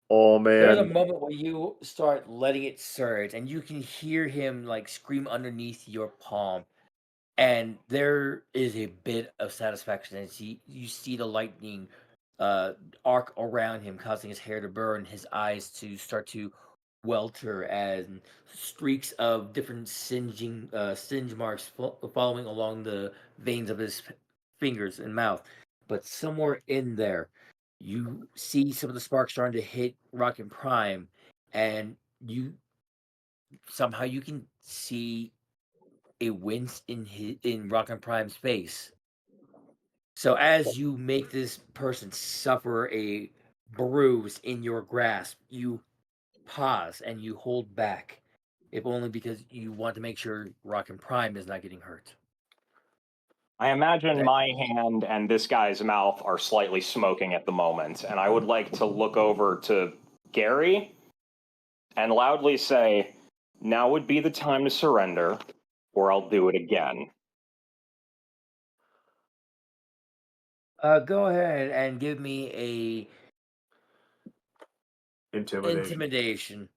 [SPEAKER 3] oh
[SPEAKER 1] There's a
[SPEAKER 3] man.
[SPEAKER 1] moment where you start letting it surge, and you can hear him like scream underneath your palm, and there is a bit of satisfaction as you see the lightning arc around him, causing his hair to burn, his eyes to start to welter, and streaks of different singe marks following along the veins of his fingers and mouth. But somewhere in there, you see some of the sparks starting to hit Rocket Prime, and you can see a wince in Rocket Prime's face. So as you make this person suffer a bruise in your grasp, you pause and you hold back, if only because you want to make sure Rocket Prime is not getting hurt.
[SPEAKER 5] I imagine my hand and this guy's mouth are slightly smoking at the moment, and I would like to look over to Gary and loudly say, "Now would be the time to surrender, or I'll do it again."
[SPEAKER 1] Go ahead and give me a intimidation.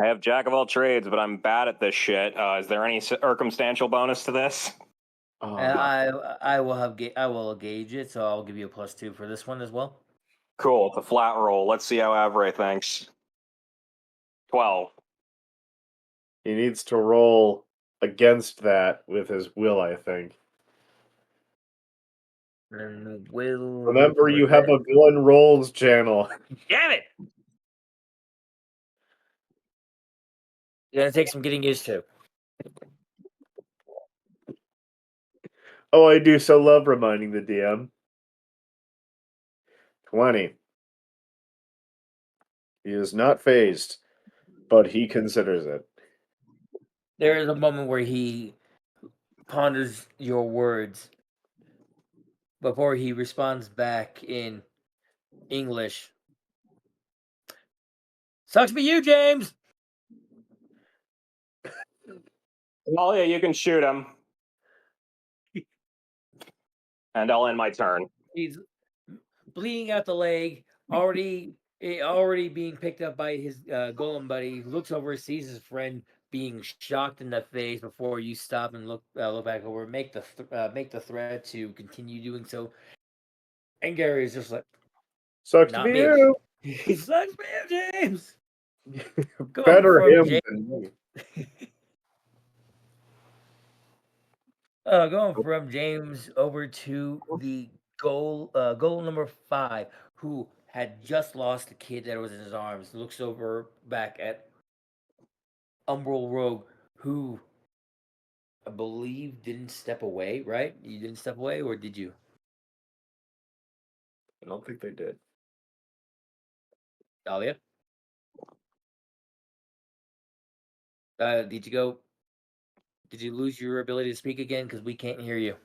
[SPEAKER 5] I have jack of all trades, but I'm bad at this shit. Is there any circumstantial bonus to this?
[SPEAKER 1] And I will gauge it, so I'll give you a +2 for this one as well.
[SPEAKER 5] Cool. It's a flat roll. Let's see how Avray thinks. 12.
[SPEAKER 3] He needs to roll against that with his will, I think.
[SPEAKER 1] And will.
[SPEAKER 3] Remember, you have a villain rolls channel.
[SPEAKER 1] Damn it! It's gonna take some getting used to.
[SPEAKER 3] Oh, I do so love reminding the DM. 20. He is not phased, but he considers it.
[SPEAKER 1] There is a moment where he ponders your words before he responds back in English. Sucks to be you, James.
[SPEAKER 5] Well, yeah, you can shoot him. And I'll end my turn.
[SPEAKER 1] He's bleeding out the leg, already being picked up by his golem buddy. Looks over, sees his friend being shocked in the face before you stop and look back over. Make the threat to continue doing so. And Gary is just like,
[SPEAKER 3] sucks to be you.
[SPEAKER 1] He sucks to be you, James.
[SPEAKER 3] Better him than me.
[SPEAKER 1] Going from James over to the goal number 5, who had just lost the kid that was in his arms. Looks over back at Umbral Rogue, who I believe didn't step away, right? You didn't step away, or did you?
[SPEAKER 3] I don't think they did.
[SPEAKER 1] Dahlia? Did you go? Did you lose your ability to speak again? Because we can't hear you.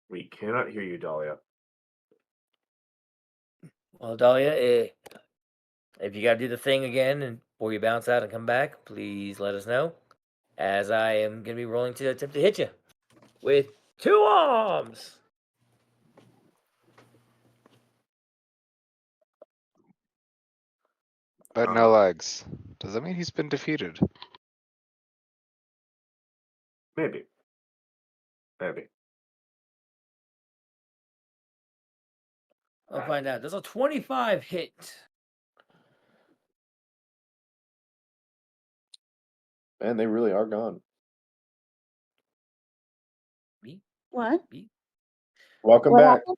[SPEAKER 3] We cannot hear you, Dahlia.
[SPEAKER 1] Well, Dahlia, if you got to do the thing again and or you bounce out and come back, please let us know, as I am going to be rolling to attempt to hit you with 2 arms.
[SPEAKER 4] But no legs. Does that mean he's been defeated?
[SPEAKER 3] Maybe. Maybe.
[SPEAKER 1] I'll find out. There's a 25 hit.
[SPEAKER 3] Man, they really are gone.
[SPEAKER 7] What?
[SPEAKER 3] Welcome
[SPEAKER 7] What
[SPEAKER 3] back.
[SPEAKER 7] happened?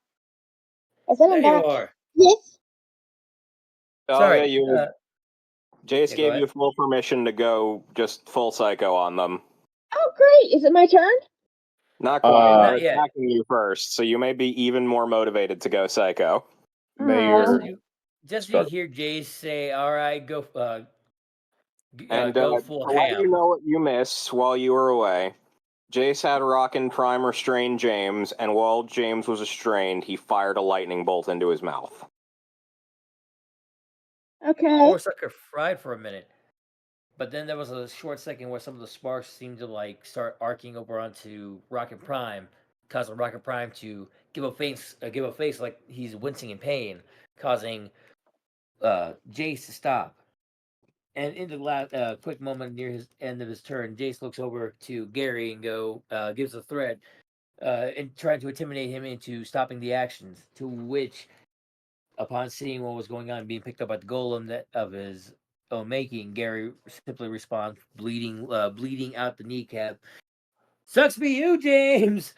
[SPEAKER 7] I said I'm
[SPEAKER 1] There you
[SPEAKER 7] back.
[SPEAKER 1] are.
[SPEAKER 7] Yes.
[SPEAKER 1] Sorry.
[SPEAKER 5] Jace
[SPEAKER 1] go
[SPEAKER 5] gave
[SPEAKER 1] ahead.
[SPEAKER 5] you full permission to go just full psycho on them.
[SPEAKER 7] Oh, great. Is it my turn?
[SPEAKER 5] Not quite.
[SPEAKER 3] Not
[SPEAKER 5] They're
[SPEAKER 1] yet.
[SPEAKER 5] attacking you first, so you may be even more motivated to go psycho.
[SPEAKER 3] Mayor.
[SPEAKER 1] Just you hear Jace say, "All right, go,
[SPEAKER 5] And
[SPEAKER 1] go full
[SPEAKER 5] to let you
[SPEAKER 1] ham."
[SPEAKER 5] know what you missed while you were away, Jace had Rockin' Prime restrain James, and while James was restrained, he fired a lightning bolt into his mouth.
[SPEAKER 7] Okay.
[SPEAKER 1] Poor sucker fried for a minute, but then there was a short second where some of the sparks seemed to like start arcing over onto Rocket Prime, causing Rocket Prime to give a face like he's wincing in pain, causing Jace to stop. And in the last quick moment near his end of his turn, Jace looks over to Gary and gives a threat, and trying to intimidate him into stopping the actions. To which, upon seeing what was going on, being picked up by the golem of his own making, Gary simply responds, bleeding out the kneecap. Sucks be you, James.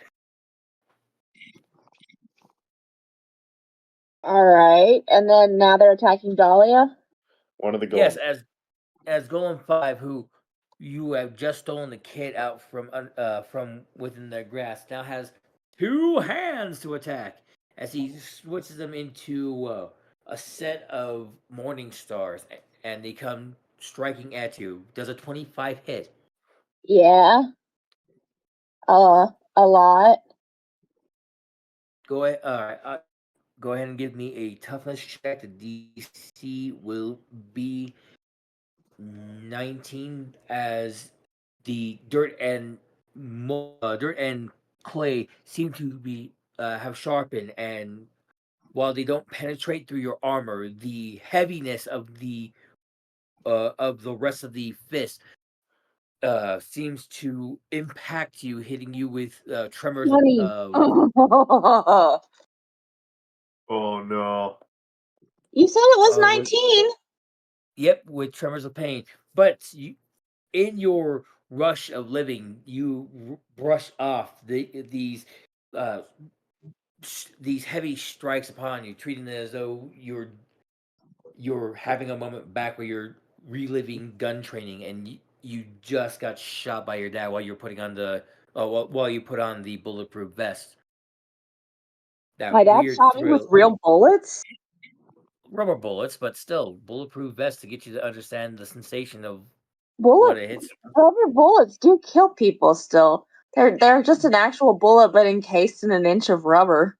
[SPEAKER 7] All right, and then now they're attacking Dahlia.
[SPEAKER 3] One of the
[SPEAKER 1] Yes,
[SPEAKER 3] goals.
[SPEAKER 1] as Golem 5, who you have just stolen the kid out from within their grasp, now has 2 hands to attack as he switches them into a set of morning stars, and they come striking at you. Does a 25 hit?
[SPEAKER 7] Yeah. A lot.
[SPEAKER 1] Go ahead. All right. Go ahead and give me a toughness check. The DC will be 19, as the dirt and clay seem to be have sharpened, and while they don't penetrate through your armor, the heaviness of the rest of the fist seems to impact you, hitting you with tremors
[SPEAKER 7] 20.
[SPEAKER 1] of
[SPEAKER 3] Oh no.
[SPEAKER 6] You said it was
[SPEAKER 1] with
[SPEAKER 6] 19.
[SPEAKER 1] yep, with tremors of pain. But you, in your rush of living, you brush off uh, these heavy strikes upon you, treating it as though you're having a moment back where you're reliving gun training, and you just got shot by your dad while you're putting on the while you put on the bulletproof vest. That
[SPEAKER 6] My dad
[SPEAKER 1] weird
[SPEAKER 6] shot me with
[SPEAKER 1] thrill,
[SPEAKER 6] real bullets.
[SPEAKER 1] rubber bullets, but still bulletproof vest to get you to understand the sensation of what
[SPEAKER 6] Bullet
[SPEAKER 1] it hits.
[SPEAKER 6] rubber bullets do kill people still. They're just an actual bullet but encased in an inch of rubber.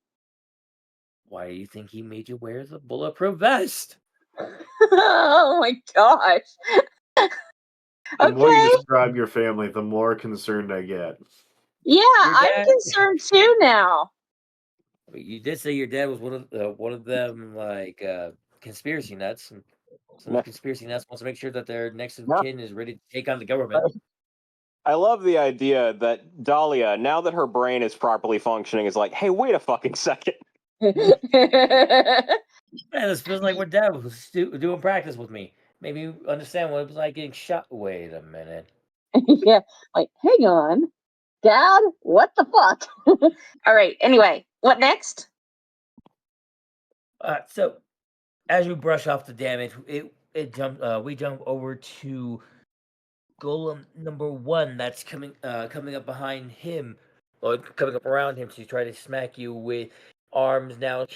[SPEAKER 1] Why do you think he made you wear the bulletproof vest?
[SPEAKER 6] Oh my gosh.
[SPEAKER 3] The more you
[SPEAKER 6] Okay.
[SPEAKER 3] describe your family, the more concerned I get.
[SPEAKER 6] Yeah,
[SPEAKER 1] Your
[SPEAKER 6] I'm
[SPEAKER 1] dad.
[SPEAKER 6] concerned too now.
[SPEAKER 1] You did say your dad was one of them, like conspiracy nuts. And some
[SPEAKER 8] No.
[SPEAKER 1] conspiracy nuts wants to make sure that their next of
[SPEAKER 8] No.
[SPEAKER 1] kin is ready to take on the government.
[SPEAKER 8] I love the idea that Dahlia, now that her brain is properly functioning, is like, hey, wait a fucking second.
[SPEAKER 1] Man, this feels like when Dad was doing practice with me. Made me understand what it was like getting shot. Wait a minute.
[SPEAKER 6] Yeah, like, hang on. Dad, what the fuck? All right, anyway, what next?
[SPEAKER 1] So as you brush off the damage, we jump over to Golem number 1 that's coming up behind him, or coming up around him to try to smack you with arms now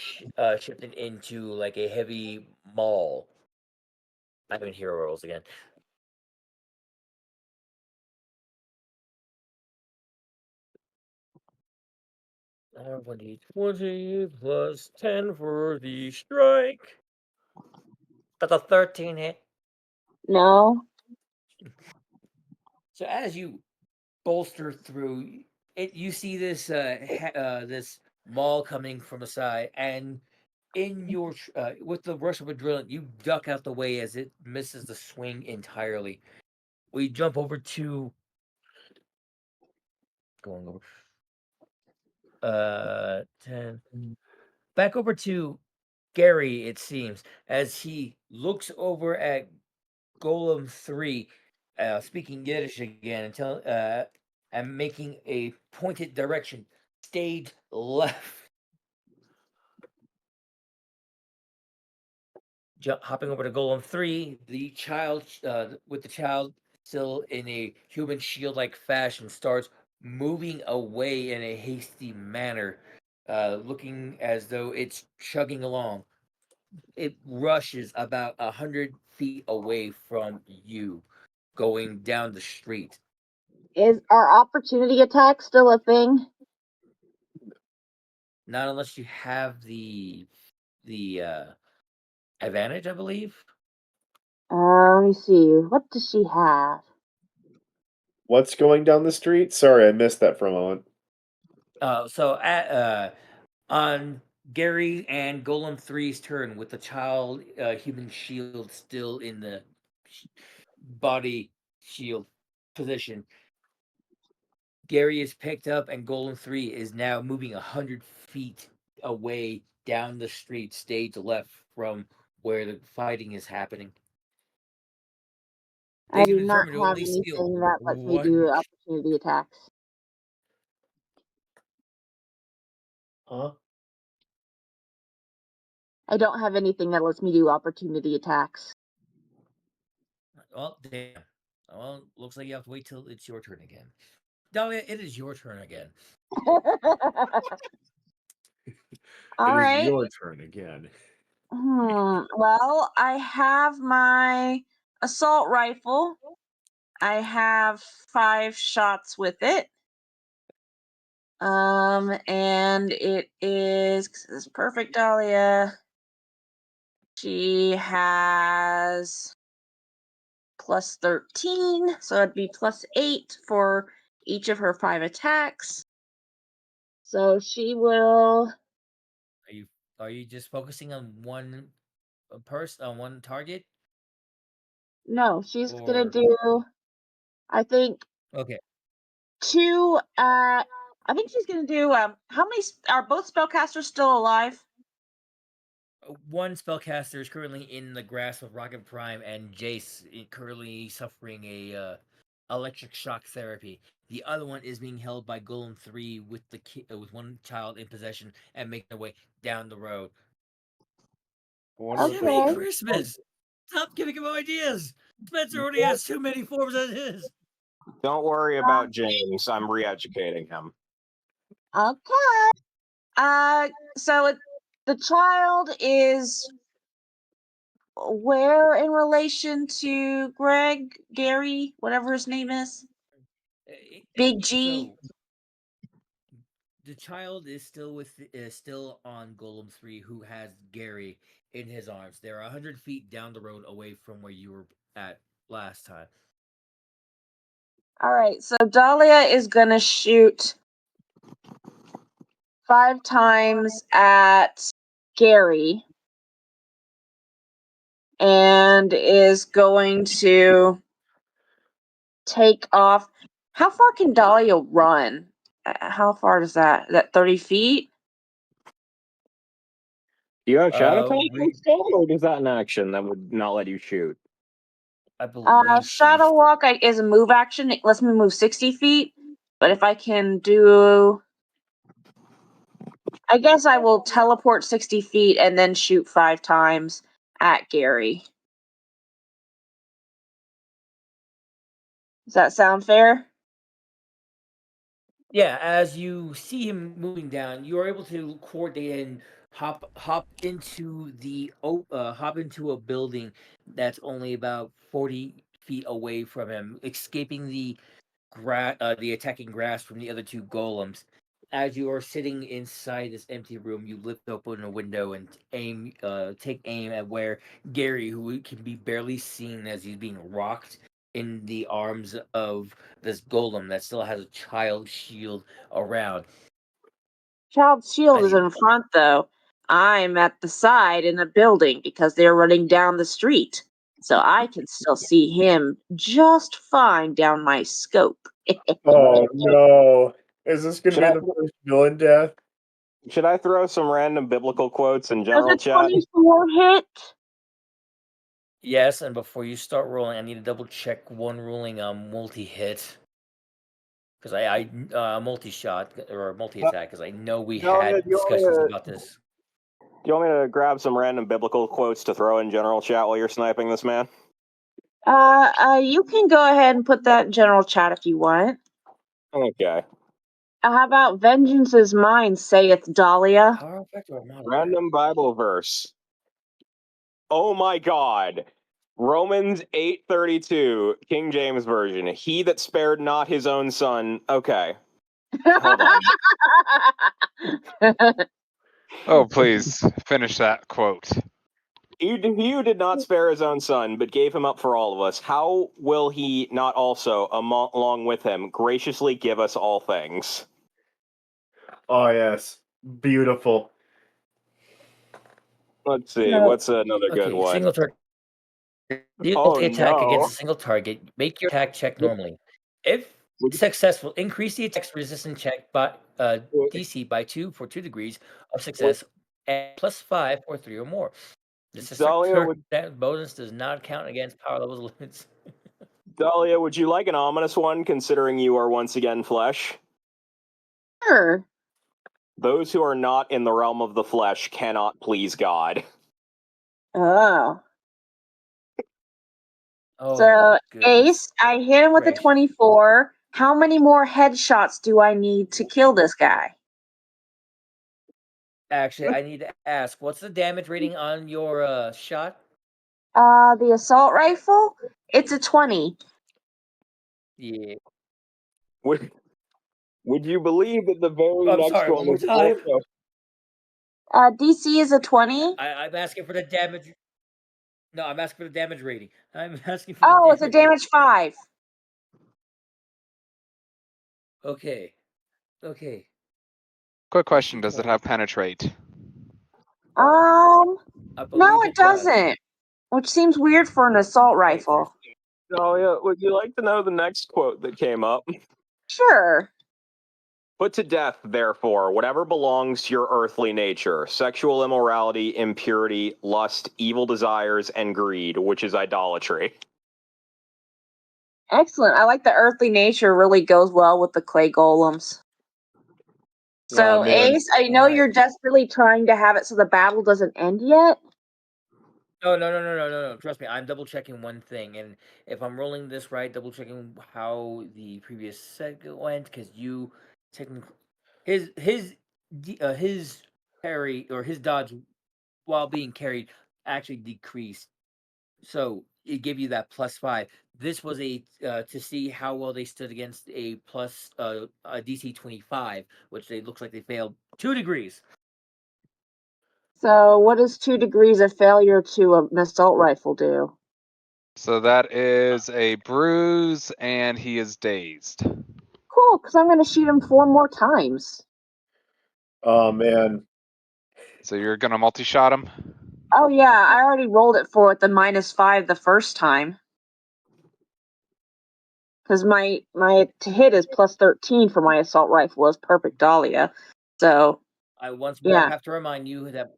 [SPEAKER 1] shifted into like a heavy maul. I'm in hero rolls again. $20 plus 10 for the strike. That's a 13 hit.
[SPEAKER 6] No.
[SPEAKER 1] So as you bolster through it, you see this this maul coming from the side, and in your with the rush of adrenaline, you duck out the way as it misses the swing entirely. We jump over to going over 10 back over to Gary, it seems, as he looks over at Golem 3, speaking Yiddish again, and making a pointed direction, stage left. Hopping over to Golem 3, the child, with the child still in a human shield-like fashion, starts moving away in a hasty manner, looking as though it's chugging along. It rushes about 100 feet away from you, going down the street.
[SPEAKER 7] Is our opportunity attack still a thing?
[SPEAKER 1] Not unless you have the advantage, I believe.
[SPEAKER 7] Let me see. What does she have?
[SPEAKER 3] What's going down the street? Sorry, I missed that for a moment.
[SPEAKER 1] So at on Gary and Golem 3's turn, with the child human shield still in the body shield position. Gary is picked up, and Golem 3 is now moving 100 feet away down the street, stage left from where the fighting is happening.
[SPEAKER 7] I
[SPEAKER 1] They
[SPEAKER 7] do
[SPEAKER 1] can
[SPEAKER 7] not
[SPEAKER 1] determine to
[SPEAKER 7] have
[SPEAKER 1] only steal
[SPEAKER 7] anything that lets me
[SPEAKER 1] one.
[SPEAKER 7] do opportunity attacks.
[SPEAKER 3] Huh?
[SPEAKER 7] I don't have anything that lets me do opportunity attacks.
[SPEAKER 1] Well, damn. Well, looks like you have to wait till it's your turn again. Dahlia, it is your turn again.
[SPEAKER 7] All
[SPEAKER 3] It is
[SPEAKER 7] right.
[SPEAKER 3] your turn again.
[SPEAKER 6] Well, I have my assault rifle. I have 5 shots with it. And it is, 'cause it's perfect, Dahlia. She has plus 13, so it'd be plus 8 for each of her 5 attacks. So she will.
[SPEAKER 1] Are you just focusing on one person, on one target?
[SPEAKER 7] No, she's gonna
[SPEAKER 1] Or
[SPEAKER 7] do. I think
[SPEAKER 1] okay.
[SPEAKER 7] 2. I think she's gonna do. How many are both spellcasters still alive?
[SPEAKER 1] One spellcaster is currently in the grasp of Rocket Prime, and Jace currently suffering a electric shock therapy. The other one is being held by Golem 3 with with one child in possession and making their way down the road.
[SPEAKER 8] I wonder if
[SPEAKER 1] Jiminy
[SPEAKER 7] Okay.
[SPEAKER 1] Christmas! Stop giving him ideas! Spencer already has too many forms as is.
[SPEAKER 8] Don't worry about James. I'm re-educating him.
[SPEAKER 7] Okay. So the child is where in relation to Gary, whatever his name is? Big G.
[SPEAKER 1] So the child is still on Golem 3, who has Gary in his arms. They're 100 feet down the road away from where you were at last time.
[SPEAKER 7] All right, so Dahlia is gonna shoot 5 times at Gary and is going to take off. How far can Dahlia run? How far is that? Is that 30 feet?
[SPEAKER 8] Do you have shadow
[SPEAKER 1] we-
[SPEAKER 8] tactics still, or is that an action that would not let you shoot?
[SPEAKER 1] I believe
[SPEAKER 7] Shadow Walk is a move action. It lets me move 60 feet. But if I can do. I guess I will teleport 60 feet and then shoot 5 times at Gary. Does that sound fair?
[SPEAKER 1] Yeah, as you see him moving down, you are able to coordinate and hop into a building that's only about 40 feet away from him, escaping the attacking grasp from the other 2 golems. As you are sitting inside this empty room, you lift open a window and take aim at where Gary, who can be barely seen as he's being rocked in the arms of this golem that still has a child shield around.
[SPEAKER 7] Child's shield is in front, though. I'm at the side in a building because they're running down the street. So I can still see him just fine down my scope.
[SPEAKER 3] Oh no! Is this gonna
[SPEAKER 8] Should
[SPEAKER 3] be
[SPEAKER 8] I-
[SPEAKER 3] the first villain death?
[SPEAKER 8] Should I throw some random biblical quotes in
[SPEAKER 7] Does
[SPEAKER 8] general
[SPEAKER 7] a
[SPEAKER 8] chat?
[SPEAKER 7] 24 hit?
[SPEAKER 1] Yes, and before you start rolling, I need to double check one ruling on multi-hit. Because I multi-shot or multi-attack, because I know we
[SPEAKER 8] Dahlia,
[SPEAKER 1] had
[SPEAKER 8] do you want me
[SPEAKER 1] discussions
[SPEAKER 8] to-
[SPEAKER 1] about this.
[SPEAKER 8] Do you want me to grab some random biblical quotes to throw in general chat while you're sniping this man?
[SPEAKER 7] You can go ahead and put that in general chat if you want.
[SPEAKER 8] Okay.
[SPEAKER 7] How about vengeance is mine, saith Dahlia?
[SPEAKER 1] Power effect or modifier?
[SPEAKER 8] Random Bible verse. Oh my God. Romans 8:32, King James Version. He that spared not his own son. Okay. Hold on.
[SPEAKER 4] Oh, please finish that quote.
[SPEAKER 8] He who did not spare his own son, but gave him up for all of us, how will he not also, along with him, graciously give us all things?
[SPEAKER 3] Oh yes, beautiful.
[SPEAKER 8] Let's see.
[SPEAKER 7] No.
[SPEAKER 8] What's another good
[SPEAKER 1] Okay,
[SPEAKER 8] one?
[SPEAKER 1] single target. You
[SPEAKER 5] Oh,
[SPEAKER 1] multi-attack
[SPEAKER 5] no.
[SPEAKER 1] against a single target. Make your attack check normally. If successful, increase the attack's resistance check by DC by 2 for 2 degrees of success, and +5 or 3 or more. This
[SPEAKER 5] Dahlia,
[SPEAKER 1] that bonus does not count against power levels limits.
[SPEAKER 5] Dahlia, would you like an ominous one, considering you are once again flesh?
[SPEAKER 7] Sure.
[SPEAKER 5] Those who are not in the realm of the flesh cannot please God.
[SPEAKER 7] Oh.
[SPEAKER 1] Oh,
[SPEAKER 7] So,
[SPEAKER 1] goodness.
[SPEAKER 7] Ace, I hit him with a
[SPEAKER 1] Gracious.
[SPEAKER 7] 24. How many more headshots do I need to kill this guy?
[SPEAKER 1] Actually, I need to ask, what's the damage rating on your shot?
[SPEAKER 7] The assault rifle? It's a 20.
[SPEAKER 1] Yeah.
[SPEAKER 5] Would you believe that the very
[SPEAKER 1] I'm
[SPEAKER 5] next
[SPEAKER 1] sorry,
[SPEAKER 5] one
[SPEAKER 1] one more
[SPEAKER 5] is
[SPEAKER 1] time.
[SPEAKER 5] also-
[SPEAKER 7] DC is a 20.
[SPEAKER 1] I'm asking for the damage. No, I'm asking for the damage rating. I'm asking for
[SPEAKER 7] Oh,
[SPEAKER 1] the
[SPEAKER 7] it's a damage 5.
[SPEAKER 1] Okay. Okay.
[SPEAKER 4] Quick question, does it
[SPEAKER 1] 20.
[SPEAKER 4] have penetrate?
[SPEAKER 7] No,
[SPEAKER 1] believe
[SPEAKER 7] it
[SPEAKER 1] it does.
[SPEAKER 7] doesn't. Which seems weird for an assault rifle.
[SPEAKER 5] Dahlia, would you like to know the next quote that came up?
[SPEAKER 7] Sure.
[SPEAKER 5] Put to death, therefore, whatever belongs to your earthly nature: sexual immorality, impurity, lust, evil desires, and greed, which is idolatry.
[SPEAKER 7] Excellent. I like the earthly nature really goes well with the clay golems. So,
[SPEAKER 3] Aw, man.
[SPEAKER 7] Ace, I know
[SPEAKER 1] Alright.
[SPEAKER 7] you're desperately trying to have it so the battle doesn't end yet.
[SPEAKER 1] No. Trust me, I'm double checking one thing, and if I'm rolling this right, double checking how the previous set went, because you technically his parry or his dodge while being carried actually decreased, so it gave you that +5. This was a to see how well they stood against a DC 25, which they looks like they failed 2 degrees.
[SPEAKER 7] So, what does 2 degrees of failure to an assault rifle do?
[SPEAKER 4] So that is a bruise, and he is dazed.
[SPEAKER 7] Cool, because I'm going to shoot him 4 more times.
[SPEAKER 3] Oh man.
[SPEAKER 4] So you're gonna multi-shot him?
[SPEAKER 7] Oh, yeah, I already rolled it for the -5 the first time. Because my to hit is +13 for my assault rifle is perfect Dahlia. So,
[SPEAKER 1] I once more
[SPEAKER 7] yeah.
[SPEAKER 1] have to remind you that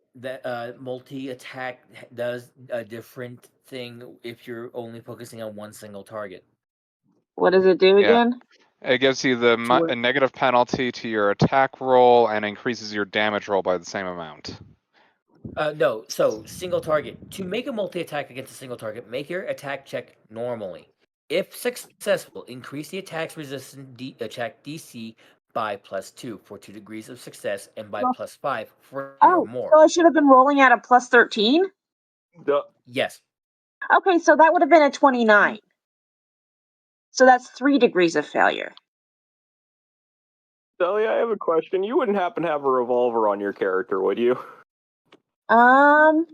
[SPEAKER 1] multi-attack does a different thing if you're only focusing on one single target.
[SPEAKER 7] What does it do
[SPEAKER 4] Yeah.
[SPEAKER 7] again?
[SPEAKER 4] It gives you a negative penalty to your attack roll and increases your damage roll by the same amount.
[SPEAKER 1] No, so single target. To make a multi-attack against a single target, make your attack check normally. If successful, increase the attack's resistance attack DC by +2 for 2 degrees of success and by +5 for 3 or more.
[SPEAKER 7] So I should have been rolling at a +13?
[SPEAKER 1] Yes.
[SPEAKER 7] Okay, so that would have been a 29. So that's 3 degrees of failure.
[SPEAKER 5] Dahlia, I have a question. You wouldn't happen to have a revolver on your character, would you?
[SPEAKER 7] Weirdly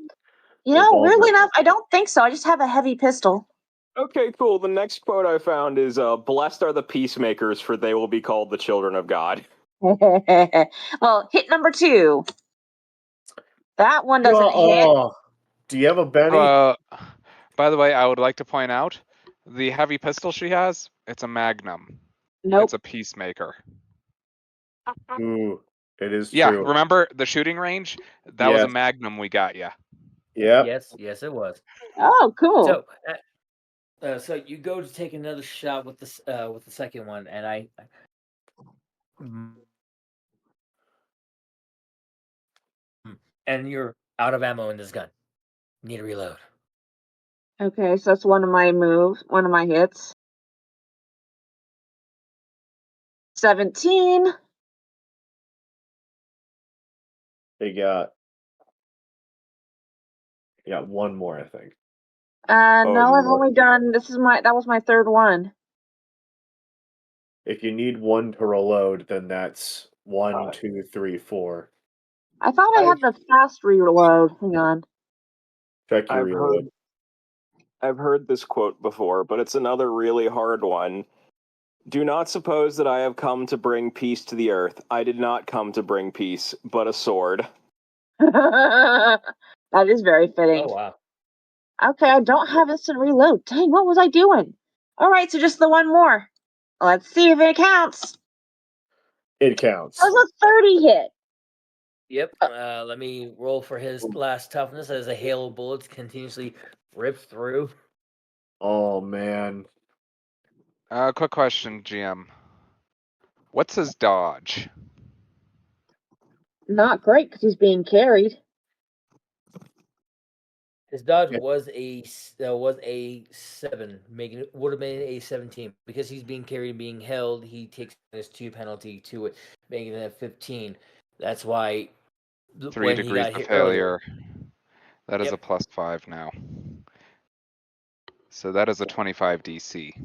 [SPEAKER 7] enough, I don't think so. I just have a heavy pistol.
[SPEAKER 5] Okay, cool. The next quote I found is, "Blessed are the peacemakers, for they will be called the children of God."
[SPEAKER 7] Well, hit number 2. That one doesn't hit.
[SPEAKER 3] Do you have a Benny?
[SPEAKER 4] By the way, I would like to point out, the heavy pistol she has, it's a Magnum.
[SPEAKER 7] Nope.
[SPEAKER 4] It's a Peacemaker.
[SPEAKER 3] Ooh, it is
[SPEAKER 4] Yeah,
[SPEAKER 3] true.
[SPEAKER 4] remember the shooting range? That was a Magnum we got you.
[SPEAKER 3] Yeah.
[SPEAKER 1] Yes, it was.
[SPEAKER 7] Oh, cool.
[SPEAKER 1] So, so you go to take another shot with the second one, and and you're out of ammo in this gun. You need to reload.
[SPEAKER 7] Okay, so that's one of my hits. 17.
[SPEAKER 3] You got one more, I think.
[SPEAKER 7] No, I've only done. That was my third one.
[SPEAKER 3] If you need one to reload, then that's 1, 2, 3, 4.
[SPEAKER 7] I thought I had the fast reload. Hang on.
[SPEAKER 3] Check your reload.
[SPEAKER 5] I've heard this quote before, but it's another really hard one. "Do not suppose that I have come to bring peace to the earth. I did not come to bring peace, but a sword."
[SPEAKER 7] That is very fitting.
[SPEAKER 1] Oh wow.
[SPEAKER 7] Okay, I don't have instant reload. Dang, what was I doing? Alright, so just the one more. Let's see if it counts.
[SPEAKER 3] It counts.
[SPEAKER 7] That was a 30 hit.
[SPEAKER 1] Yep. Let me roll for his last toughness as a hail of bullets continuously rips through.
[SPEAKER 3] Oh man.
[SPEAKER 4] Quick question, GM. What's his dodge?
[SPEAKER 7] Not great because he's being carried.
[SPEAKER 1] His dodge
[SPEAKER 3] Yeah.
[SPEAKER 1] was a 7, making it would have been a 17 because he's being carried and being held. He takes his 2 penalty to it, making it a 15. That's why
[SPEAKER 4] 3
[SPEAKER 1] when he
[SPEAKER 4] degrees
[SPEAKER 1] got
[SPEAKER 4] of
[SPEAKER 1] hit earlier.
[SPEAKER 4] failure. That is
[SPEAKER 1] Yep.
[SPEAKER 4] a +5 now. So that is a 25 DC.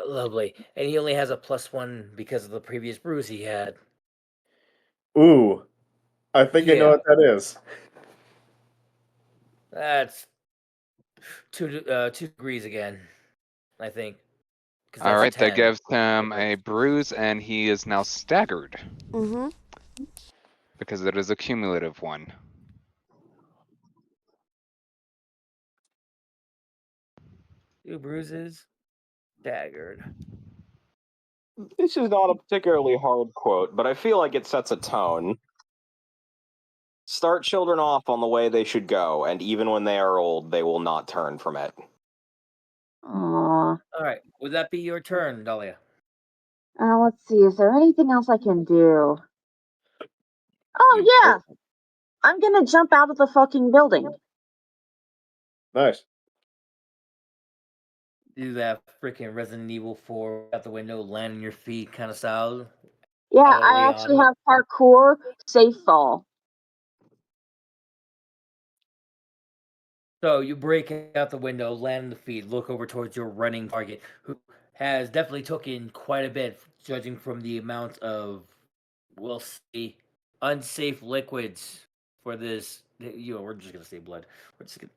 [SPEAKER 1] Lovely, and he only has a +1 because of the previous bruise he had.
[SPEAKER 3] Ooh. I think I know
[SPEAKER 1] Yeah.
[SPEAKER 3] what that is.
[SPEAKER 1] That's 2 degrees again, I think. 'Cause
[SPEAKER 4] All
[SPEAKER 1] that's a
[SPEAKER 4] right, that
[SPEAKER 1] 10.
[SPEAKER 4] gives him a bruise, and he is now staggered
[SPEAKER 2] Mm-hmm.
[SPEAKER 4] because it is a cumulative one.
[SPEAKER 1] Two bruises, staggered.
[SPEAKER 8] This is not a particularly hard quote, but I feel like it sets a tone. Start children off on the way they should go, and even when they are old, they will not turn from it.
[SPEAKER 7] Aww.
[SPEAKER 1] All right, would that be your turn, Dahlia?
[SPEAKER 7] Let's see, is there anything else I can do? Oh, yeah! I'm gonna jump out of the fucking building.
[SPEAKER 3] Nice.
[SPEAKER 1] Do that freaking Resident Evil 4 out the window, land on your feet kind of style.
[SPEAKER 7] Yeah,
[SPEAKER 1] a la
[SPEAKER 7] I actually
[SPEAKER 1] Leon.
[SPEAKER 7] have parkour safe fall.
[SPEAKER 1] So you break out the window, land on the feet, look over towards your running target, who has definitely taken quite a bit, judging from the amount of, we'll see, unsafe liquids for this. We're just gonna say blood.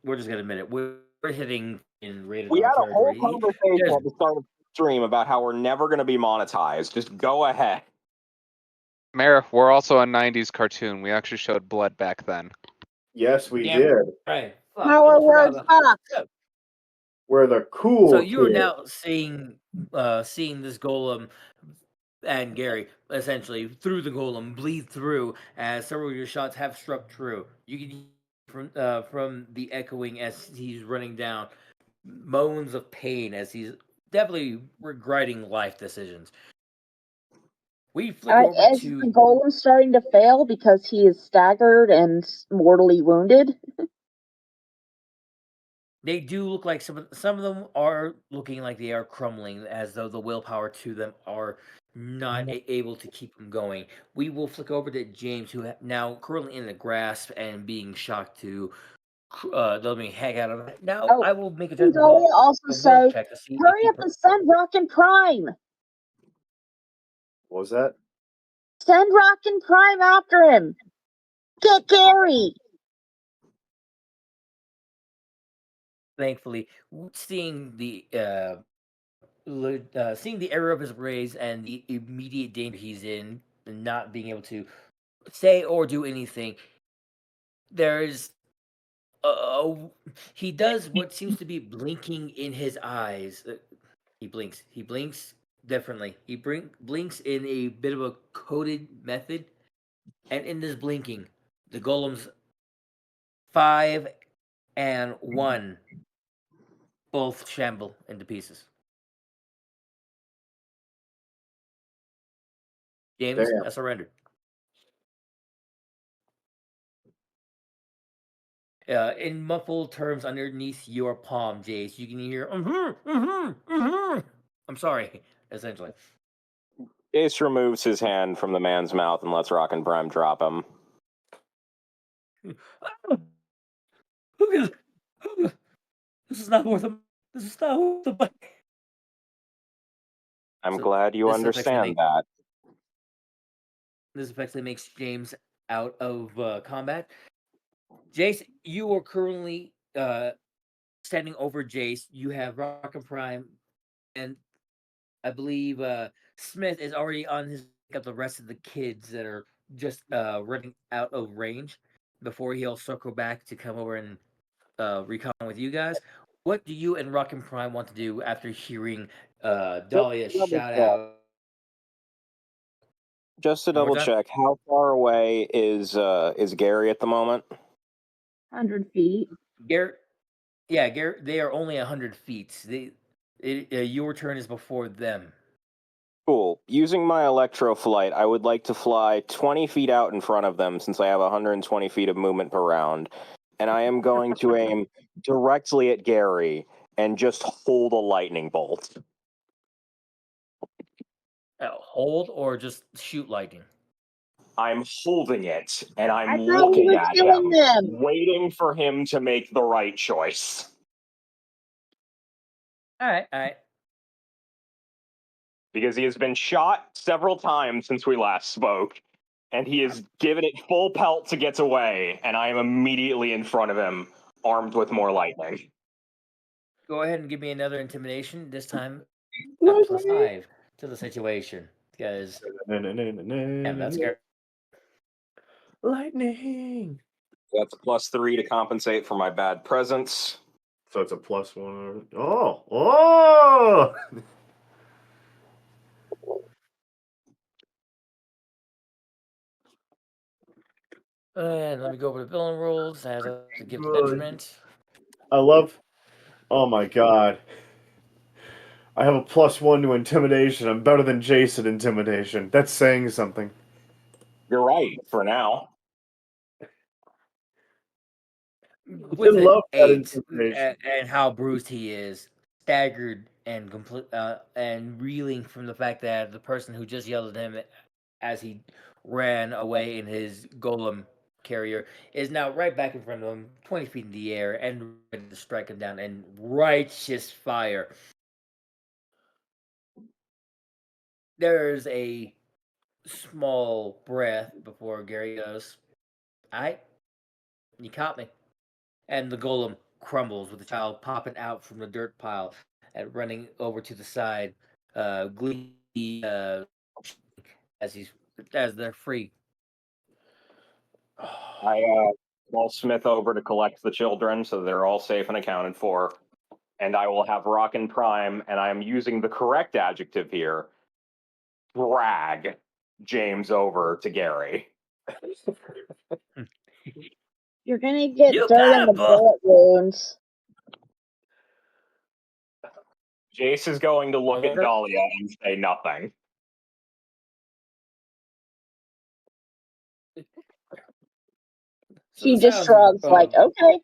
[SPEAKER 1] We're just gonna admit it. We're hitting in rated
[SPEAKER 8] We
[SPEAKER 1] R
[SPEAKER 8] had a whole
[SPEAKER 1] territory.
[SPEAKER 8] conversation
[SPEAKER 1] There's-
[SPEAKER 8] at the start of the stream about how we're never going to be monetized. Just go ahead.
[SPEAKER 4] Mayor, we're also a 90s cartoon. We actually showed blood back then.
[SPEAKER 3] Yes, we
[SPEAKER 1] Damn
[SPEAKER 3] did.
[SPEAKER 1] right. Fuck,
[SPEAKER 7] Power
[SPEAKER 1] almost forgot
[SPEAKER 7] word
[SPEAKER 1] about
[SPEAKER 7] fuck.
[SPEAKER 1] that.
[SPEAKER 3] We're the cool
[SPEAKER 1] So you are
[SPEAKER 3] kids.
[SPEAKER 1] now seeing this golem and Gary essentially through the golem bleed through as several of your shots have struck true. You can hear from the echoing as he's running down moans of pain as he's definitely regretting life decisions. We flip over
[SPEAKER 7] Is
[SPEAKER 1] to
[SPEAKER 7] the golem starting to fail because he is staggered and mortally wounded?
[SPEAKER 1] they do look like some of them are looking like they are crumbling as though the willpower to them are not able to keep them going. We will flick over to James, who now currently in the grasp and being shocked to let me hang out of it. Now
[SPEAKER 7] Oh,
[SPEAKER 1] I will make a
[SPEAKER 7] Can
[SPEAKER 1] judgment
[SPEAKER 7] Dahlia also
[SPEAKER 1] will
[SPEAKER 7] say,
[SPEAKER 1] check to see if
[SPEAKER 7] hurry
[SPEAKER 1] he
[SPEAKER 7] up and send Rockin' Prime!
[SPEAKER 3] What was that?
[SPEAKER 7] Send Rockin' Prime after him! Get Gary!
[SPEAKER 1] thankfully seeing the seeing the error of his rays and the immediate danger he's in and not being able to say or do anything. There's he does what seems to be blinking in his eyes. He blinks. He blinks differently. He blinks in a bit of a coded method, and in this blinking, the golems 5 and 1 both shamble into pieces. James
[SPEAKER 3] Damn.
[SPEAKER 1] has surrendered. In muffled terms underneath your palm, Jace, you can hear I'm sorry, essentially.
[SPEAKER 8] Ace removes his hand from the man's mouth and lets Rockin' Prime drop him.
[SPEAKER 1] This is not worth the. This is not worth the money.
[SPEAKER 8] I'm
[SPEAKER 1] So
[SPEAKER 8] glad you
[SPEAKER 1] this
[SPEAKER 8] understand that.
[SPEAKER 1] This effectively makes James out of combat. Jace, you are currently standing over Jace. You have Rock and Prime, and I believe Smith is already on his up the rest of the kids that are just running out of range before he'll circle back to come over and recon with you guys. What do you and Rockin' Prime want to do after hearing Dahlia
[SPEAKER 8] double
[SPEAKER 1] shout
[SPEAKER 8] check.
[SPEAKER 1] out?
[SPEAKER 8] Just to
[SPEAKER 1] One more
[SPEAKER 8] double
[SPEAKER 1] time?
[SPEAKER 8] check, how far away is Gary at the moment?
[SPEAKER 7] 100 feet.
[SPEAKER 1] Garrett, yeah, Garrett. They are only 100 feet. Your turn is before them.
[SPEAKER 8] Cool. Using my electroflight, I would like to fly 20 feet out in front of them since I have 120 feet of movement per round. And I am going to aim directly at Gary and just hold a lightning bolt.
[SPEAKER 1] Hold or just shoot lightning.
[SPEAKER 5] I'm holding it and
[SPEAKER 7] I
[SPEAKER 5] I'm
[SPEAKER 7] thought we
[SPEAKER 5] looking
[SPEAKER 7] were
[SPEAKER 5] at
[SPEAKER 7] killing
[SPEAKER 5] him,
[SPEAKER 7] them.
[SPEAKER 5] waiting for him to make the right choice.
[SPEAKER 1] All right.
[SPEAKER 5] Because he has been shot several times since we last spoke, and he has given it full pelt to get away, and I am immediately in front of him, armed with more lightning.
[SPEAKER 1] Go ahead and give me another intimidation. This time,
[SPEAKER 3] Lightning.
[SPEAKER 1] +5 to the situation, because damn, that's scary.
[SPEAKER 3] Lightning.
[SPEAKER 8] That's a +3 to compensate for my bad presence.
[SPEAKER 3] So it's a +1. Oh!
[SPEAKER 1] And let me go over the villain rules as to give the
[SPEAKER 3] Good.
[SPEAKER 1] detriment.
[SPEAKER 3] I love. Oh my god. I have a +1 to intimidation. I'm better than Jason intimidation. That's saying something.
[SPEAKER 5] You're right, for now.
[SPEAKER 1] With an
[SPEAKER 3] love that
[SPEAKER 1] 8
[SPEAKER 3] intimidation.
[SPEAKER 1] and how bruised he is, staggered and complete and reeling from the fact that the person who just yelled at him as he ran away in his golem carrier is now right back in front of him, 20 feet in the air, and ready to strike him down in righteous fire. There's a small breath before Gary goes, "Alright, you caught me." And the golem crumbles with the child popping out from the dirt pile and running over to the side, glee as they're free.
[SPEAKER 5] I call Smith over to collect the children so they're all safe and accounted for. And I will have Rockin' Prime, and I am using the correct adjective here, drag James over to Gary.
[SPEAKER 7] You're gonna get
[SPEAKER 1] You
[SPEAKER 7] dirt in the
[SPEAKER 1] cannibal!
[SPEAKER 7] bullet wounds.
[SPEAKER 5] Jace is going to look at
[SPEAKER 1] Okay.
[SPEAKER 5] Dahlia and say nothing.
[SPEAKER 1] So
[SPEAKER 7] She
[SPEAKER 1] the
[SPEAKER 7] just
[SPEAKER 1] sounds
[SPEAKER 7] shrugs like, okay.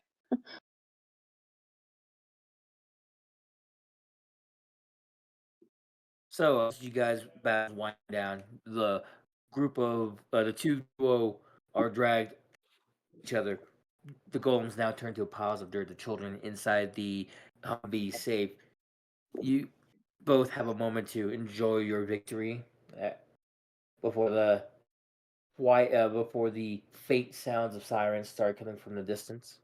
[SPEAKER 1] So as you guys wind down, the group of the two duo are dragged each other. The golems now turn to piles of dirt. The children inside the Humvee safe. You both have a moment to enjoy your victory before the before the faint sounds of sirens start coming from the distance.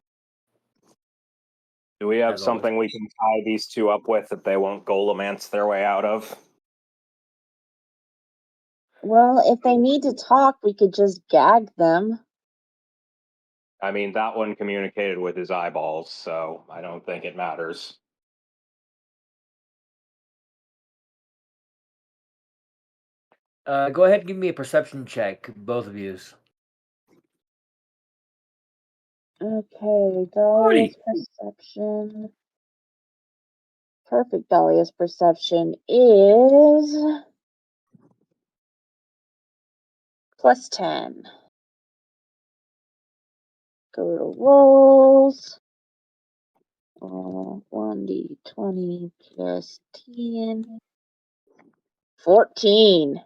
[SPEAKER 5] Do we have
[SPEAKER 1] As
[SPEAKER 5] something
[SPEAKER 1] always.
[SPEAKER 5] we can tie these two up with that they won't golemance their way out of?
[SPEAKER 7] Well, if they need to talk, we could just gag them.
[SPEAKER 5] I mean, that one communicated with his eyeballs, so I don't think it matters.
[SPEAKER 1] Go ahead and give me a perception check, both of you.
[SPEAKER 7] Okay, Dahlia's perception. Perfect Dahlia's perception is +10. Go to rolls. 1d20 plus 10. 14.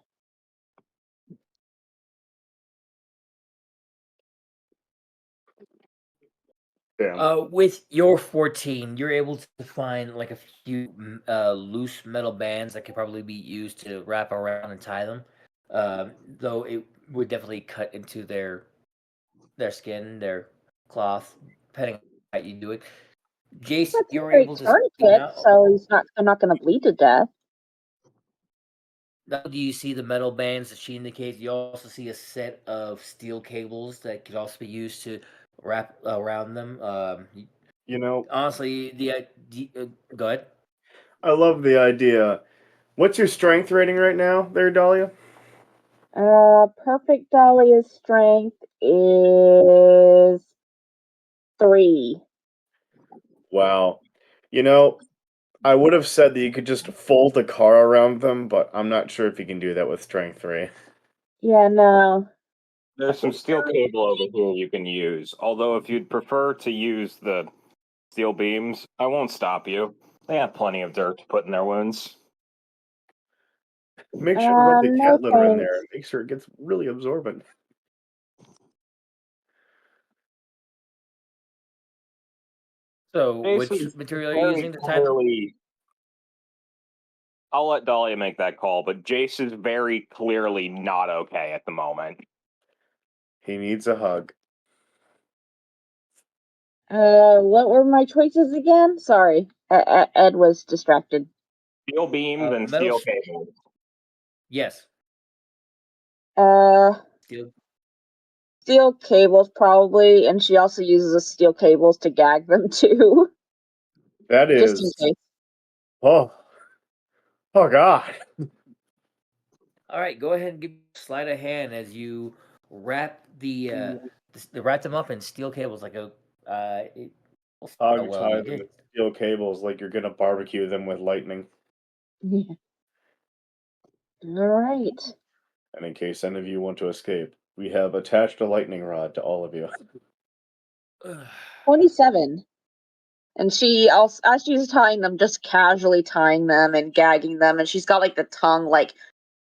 [SPEAKER 3] Damn.
[SPEAKER 1] With your 14, you're able to find like a few loose metal bands that could probably be used to wrap around and tie them. Though it would definitely cut into their skin, their cloth, depending on how you do it. Jace,
[SPEAKER 7] That's a
[SPEAKER 1] you're
[SPEAKER 7] great
[SPEAKER 1] able to see
[SPEAKER 7] tourniquet,
[SPEAKER 1] now.
[SPEAKER 7] so I'm not gonna bleed to death.
[SPEAKER 1] Not only do you see the metal bands that she indicates, you also see a set of steel cables that could also be used to wrap around them.
[SPEAKER 3] You know,
[SPEAKER 1] Honestly, go ahead.
[SPEAKER 3] I love the idea. What's your strength rating right now, there, Dahlia?
[SPEAKER 7] Perfect Dahlia's strength is 3.
[SPEAKER 3] Wow. You know, I would have said that you could just fold the car around them, but I'm not sure if you can do that with strength 3.
[SPEAKER 7] Yeah, no.
[SPEAKER 5] There's some steel cable over here you can use. Although, if you'd prefer to use the steel beams, I won't stop you. They have plenty of dirt to put in their wounds.
[SPEAKER 3] Make sure to rub the
[SPEAKER 7] No
[SPEAKER 3] cat litter in there
[SPEAKER 7] thanks.
[SPEAKER 3] and make sure it gets really absorbent.
[SPEAKER 1] So, which
[SPEAKER 5] Jason's
[SPEAKER 1] material are you
[SPEAKER 5] very
[SPEAKER 1] using to tie them?
[SPEAKER 5] clearly. I'll let Dahlia make that call, but Jace is very clearly not okay at the moment.
[SPEAKER 3] He needs a hug.
[SPEAKER 7] What were my choices again? Sorry, Ed was distracted.
[SPEAKER 5] Steel beams and
[SPEAKER 1] Metal.
[SPEAKER 5] steel cables.
[SPEAKER 1] Yes.
[SPEAKER 7] Uh,
[SPEAKER 1] Steel.
[SPEAKER 7] Steel cables probably, and she also uses the steel cables to gag them too,
[SPEAKER 3] That
[SPEAKER 7] just in
[SPEAKER 3] is.
[SPEAKER 7] case.
[SPEAKER 3] Oh. Oh, God.
[SPEAKER 1] All right, go ahead and give sleight of hand as you wrap wrap them up in steel cables like a. Oh
[SPEAKER 3] Hog
[SPEAKER 1] well, you
[SPEAKER 3] ties
[SPEAKER 1] did.
[SPEAKER 3] with steel cables like you're gonna barbecue them with lightning.
[SPEAKER 7] Yeah. All right.
[SPEAKER 3] And in case any of you want to escape, we have attached a lightning rod to all of you.
[SPEAKER 7] 27. And she also, as she's tying them, just casually tying them and gagging them, and she's got like the tongue like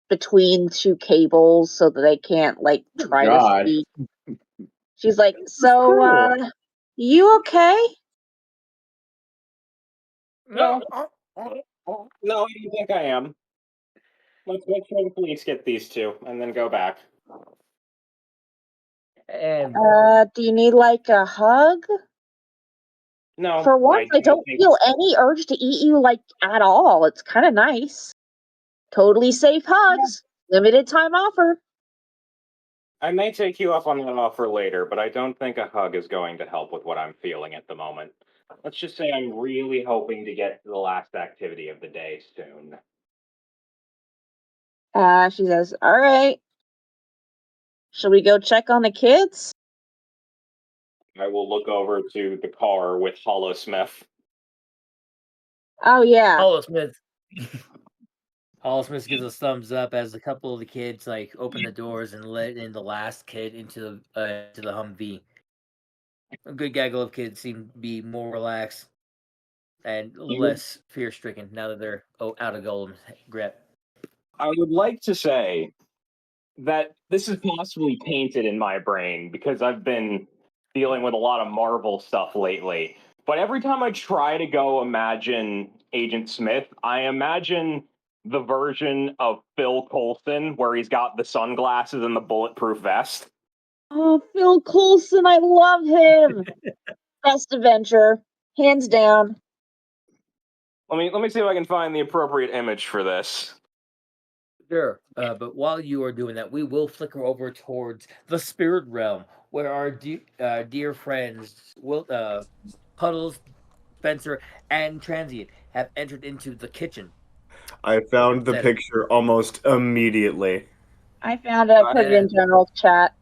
[SPEAKER 7] between 2 cables so that they can't like try to
[SPEAKER 3] God.
[SPEAKER 7] speak. She's like,
[SPEAKER 3] This is
[SPEAKER 7] "So,
[SPEAKER 3] cruel.
[SPEAKER 7] you okay?"
[SPEAKER 5] No, no, I don't think I am. Let's make sure the police get these two, and then go back.
[SPEAKER 1] And
[SPEAKER 7] Do you need like a hug?
[SPEAKER 5] No,
[SPEAKER 7] For once, I don't
[SPEAKER 5] think-
[SPEAKER 7] feel any urge to eat you like at all. It's kind of nice. Totally safe hugs. Limited time offer.
[SPEAKER 5] I may take you up on that offer later, but I don't think a hug is going to help with what I'm feeling at the moment. Let's just say I'm really hoping to get to the last activity of the day soon.
[SPEAKER 7] She says, "All right. Should we go check on the kids?"
[SPEAKER 5] I will look over to the car with Hollow Smith.
[SPEAKER 7] Oh yeah.
[SPEAKER 1] Hollow Smith. Hollow Smith gives a thumbs up as a couple of the kids like open the doors and let in the last kid into the Humvee. A good gaggle of kids seem to be more relaxed and less fear stricken now that they're out of Golem's grip.
[SPEAKER 5] I would like to say that this is possibly painted in my brain because I've been dealing with a lot of Marvel stuff lately. But every time I try to go imagine Agent Smith, I imagine the version of Phil Coulson where he's got the sunglasses and the bulletproof vest.
[SPEAKER 7] Oh, Phil Coulson, I love him. Best Avenger, hands down.
[SPEAKER 5] Let me see if I can find the appropriate image for this.
[SPEAKER 1] Sure, but while you are doing that, we will flicker over towards the spirit realm, where our dear friends, Puddles, Spencer, and Transient have entered into the kitchen.
[SPEAKER 3] I found the
[SPEAKER 1] That-
[SPEAKER 3] picture almost immediately.
[SPEAKER 7] I found it. Put it in general chat.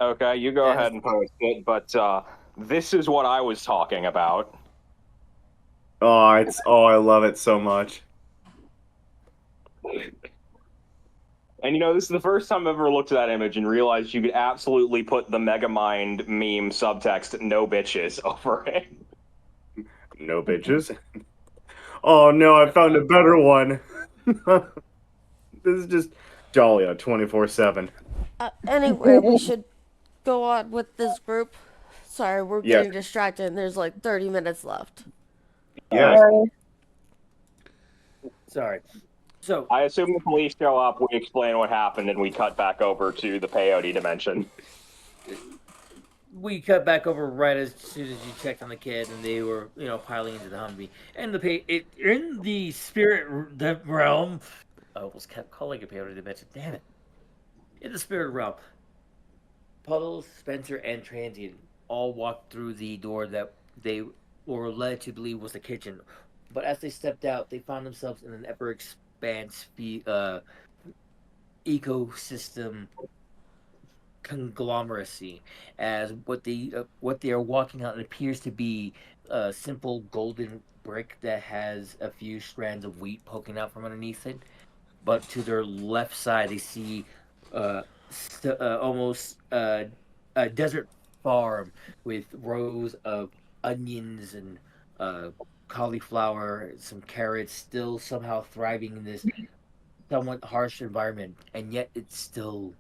[SPEAKER 5] Okay, you go ahead and post it, but this is what I was talking about.
[SPEAKER 3] I love it so much.
[SPEAKER 5] And this is the first time I've ever looked at that image and realized you could absolutely put the Megamind meme subtext "no bitches" over it.
[SPEAKER 3] No bitches. Oh no, I found a better one. This is just Dahlia 24/7.
[SPEAKER 2] Anyway, we should go on with this group. Sorry, we're
[SPEAKER 3] Yes.
[SPEAKER 2] getting distracted and there's like 30 minutes left.
[SPEAKER 3] Yes.
[SPEAKER 1] Sorry. So
[SPEAKER 5] I assume the police show up, we explain what happened, and we cut back over to the peyote dimension.
[SPEAKER 1] we cut back over right as soon as you checked on the kid, and they were, piling into the Humvee. And in the spirit realm, I almost kept calling it peyote dimension. Damn it! In the spirit realm, Puddles, Spencer, and Transient all walked through the door that they were led to believe was the kitchen. But as they stepped out, they found themselves in an ever ecosystem conglomeracy, as what they are walking on appears to be a simple golden brick that has a few strands of wheat poking out from underneath it. But to their left side, they see almost a desert farm with rows of onions and cauliflower, some carrots, still somehow thriving in this somewhat harsh environment, and yet it still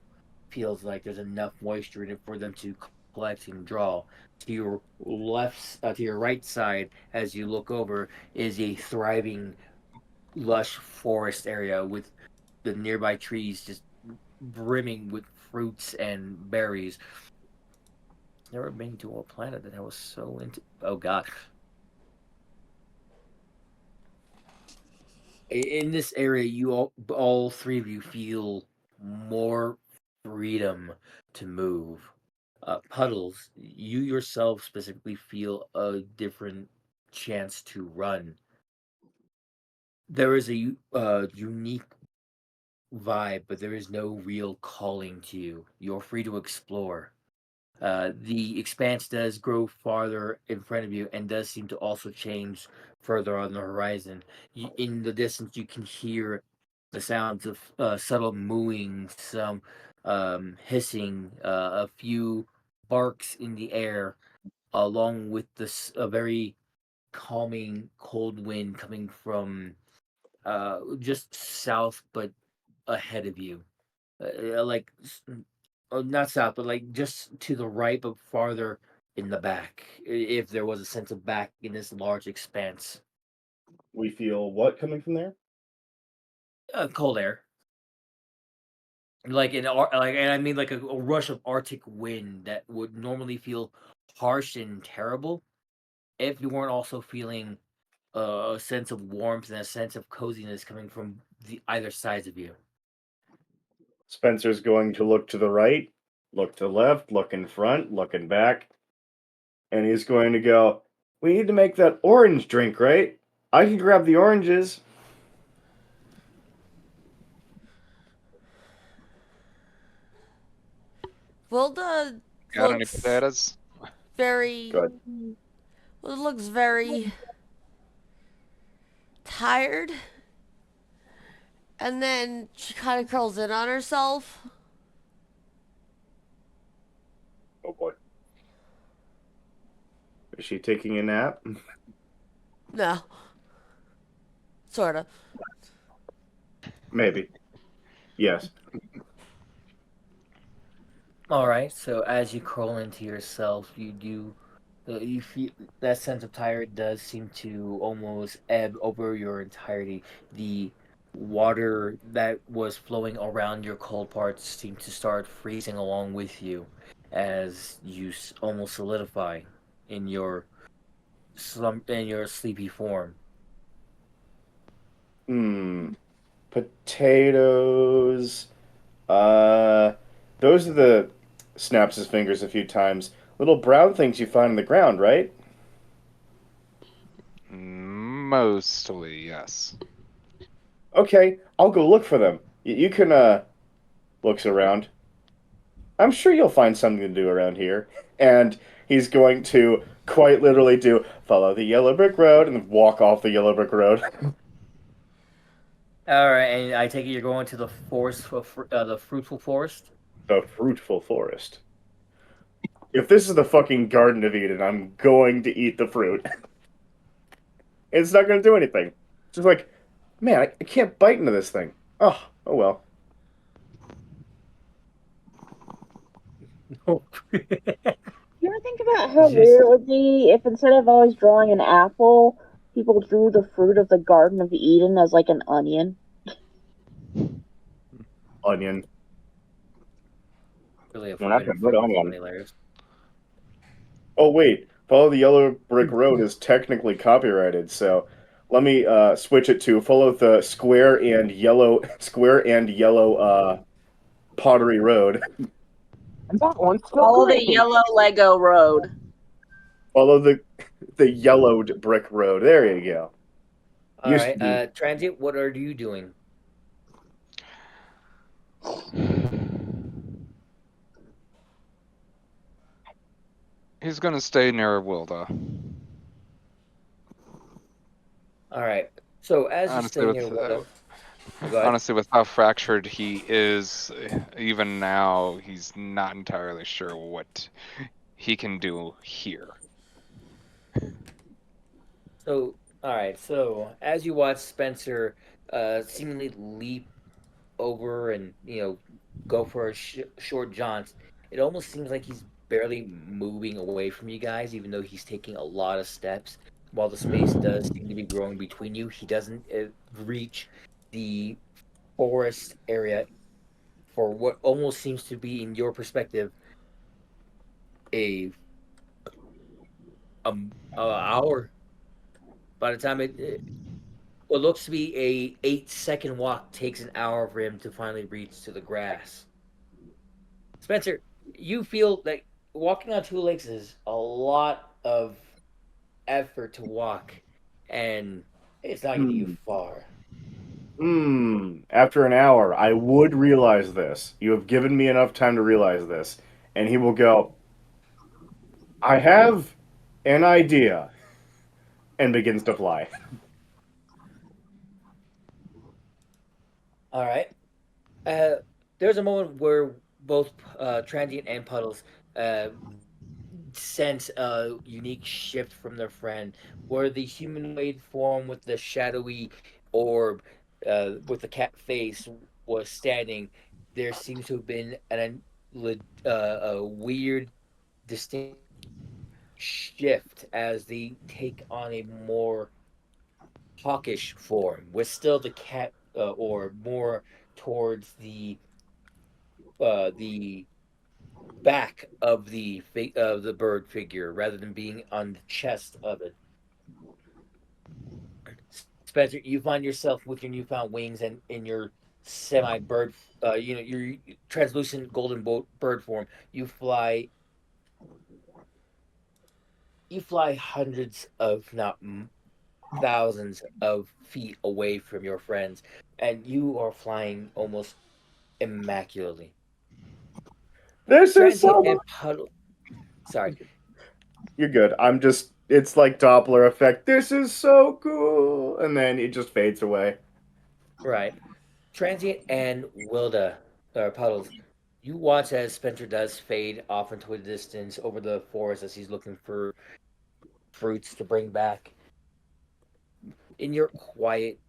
[SPEAKER 1] feels like there's enough moisture in it for them to collect and draw. To your to your right side, as you look over, is a thriving, lush forest area with the nearby trees just brimming with fruits and berries. Never been to a planet that I was so into. Oh god. In this area, you all three of you feel more freedom to move. Puddles, you yourself specifically feel a different chance to run. There is a unique vibe, but there is no real calling to you. You're free to explore. The expanse does grow farther in front of you and does seem to also change further on the horizon. In the distance, you can hear the sounds of subtle mooing, some hissing, a few barks in the air, along with this a very calming cold wind coming from just south, but ahead of you, like not south, but like just to the right, but farther in the back. If there was a sense of back in this large expanse,
[SPEAKER 3] We feel what coming from there?
[SPEAKER 1] cold air, like and I mean like a rush of Arctic wind that would normally feel harsh and terrible if you weren't also feeling a sense of warmth and a sense of coziness coming from the either sides of you.
[SPEAKER 3] Spencer's going to look to the right, look to the left, look in front, look in back, and he's going to go, "We need to make that orange drink, right? I can grab the oranges."
[SPEAKER 2] Wilda
[SPEAKER 4] Got any
[SPEAKER 2] looks
[SPEAKER 4] potatoes?
[SPEAKER 2] very.
[SPEAKER 3] Good.
[SPEAKER 2] Wilda looks very tired. And then she kind of curls in on herself.
[SPEAKER 3] Oh boy. Is she taking a nap?
[SPEAKER 2] No. Sort of.
[SPEAKER 3] Maybe. Yes.
[SPEAKER 1] All right. So as you crawl into yourself, you feel that sense of tired does seem to almost ebb over your entirety. The water that was flowing around your cold parts seem to start freezing along with you, as you almost solidify in your sleepy form.
[SPEAKER 3] Potatoes. Those are the snaps his fingers a few times. Little brown things you find in the ground, right?
[SPEAKER 4] Mostly, yes.
[SPEAKER 3] Okay, I'll go look for them. You can, looks around. I'm sure you'll find something to do around here. And he's going to quite literally follow the yellow brick road and walk off the yellow brick road.
[SPEAKER 1] All right, and I take it you're going to the forest, the fruitful forest.
[SPEAKER 3] The fruitful forest. If this is the fucking Garden of Eden, I'm going to eat the fruit. It's not going to do anything. It's just like, man, I can't bite into this thing. Oh well.
[SPEAKER 7] You ever think about how weird it would be if instead of always drawing an apple, people drew the fruit of the Garden of Eden as like an onion?
[SPEAKER 3] Onion.
[SPEAKER 1] Really a
[SPEAKER 5] Well, that's a
[SPEAKER 1] forbidden
[SPEAKER 5] good
[SPEAKER 1] fruit,
[SPEAKER 5] onion.
[SPEAKER 1] many layers.
[SPEAKER 3] Oh wait, follow the yellow brick road is technically copyrighted, so let me switch it to follow the square and yellow pottery road.
[SPEAKER 5] And that one's still
[SPEAKER 6] Follow the
[SPEAKER 5] green.
[SPEAKER 6] yellow Lego road.
[SPEAKER 3] Follow the The yellowed brick road. There you go.
[SPEAKER 1] All
[SPEAKER 3] Used
[SPEAKER 1] right,
[SPEAKER 3] to be.
[SPEAKER 1] Transient, what are you doing?
[SPEAKER 4] He's gonna stay near Wilda.
[SPEAKER 1] All right. So as you
[SPEAKER 4] Honestly,
[SPEAKER 1] stay
[SPEAKER 4] with
[SPEAKER 1] near Wilda, go ahead.
[SPEAKER 4] honestly, with how fractured he is, even now, he's not entirely sure what he can do here.
[SPEAKER 1] So, all right. So as you watch Spencer, seemingly leap over and go for a short jaunt, it almost seems like he's barely moving away from you guys, even though he's taking a lot of steps. While the space does seem to be growing between you, he doesn't reach the forest area for what almost seems to be, in your perspective, a hour. By the time what looks to be a 8-second walk takes an hour for him to finally reach to the grass. Spencer, you feel like walking on two legs is a lot of effort to walk, and it's not getting you far.
[SPEAKER 3] After an hour, I would realize this. You have given me enough time to realize this. And he will go, I have an idea. And begins to fly.
[SPEAKER 1] All right. There's a moment where both Transient and Puddles uh, sense a unique shift from their friend, where the humanoid form with the shadowy orb with the cat face was standing. There seems to have been a weird, distinct shift as they take on a more hawkish form, with still the cat or more towards the back of the bird figure rather than being on the chest of it. Spencer, you find yourself with your newfound wings and in your semi bird, your translucent golden bird form. You fly hundreds of, not thousands of feet away from your friends, and you are flying almost immaculately.
[SPEAKER 3] This is
[SPEAKER 1] Transient
[SPEAKER 3] so.
[SPEAKER 1] and Puddle. Sorry,
[SPEAKER 3] You're good. I'm just. It's like Doppler effect. This is so cool. And then it just fades away.
[SPEAKER 1] right. Transient and Wilda, or Puddles, you watch as Spencer does fade off into the distance over the forest as he's looking for fruits to bring back. In your quiet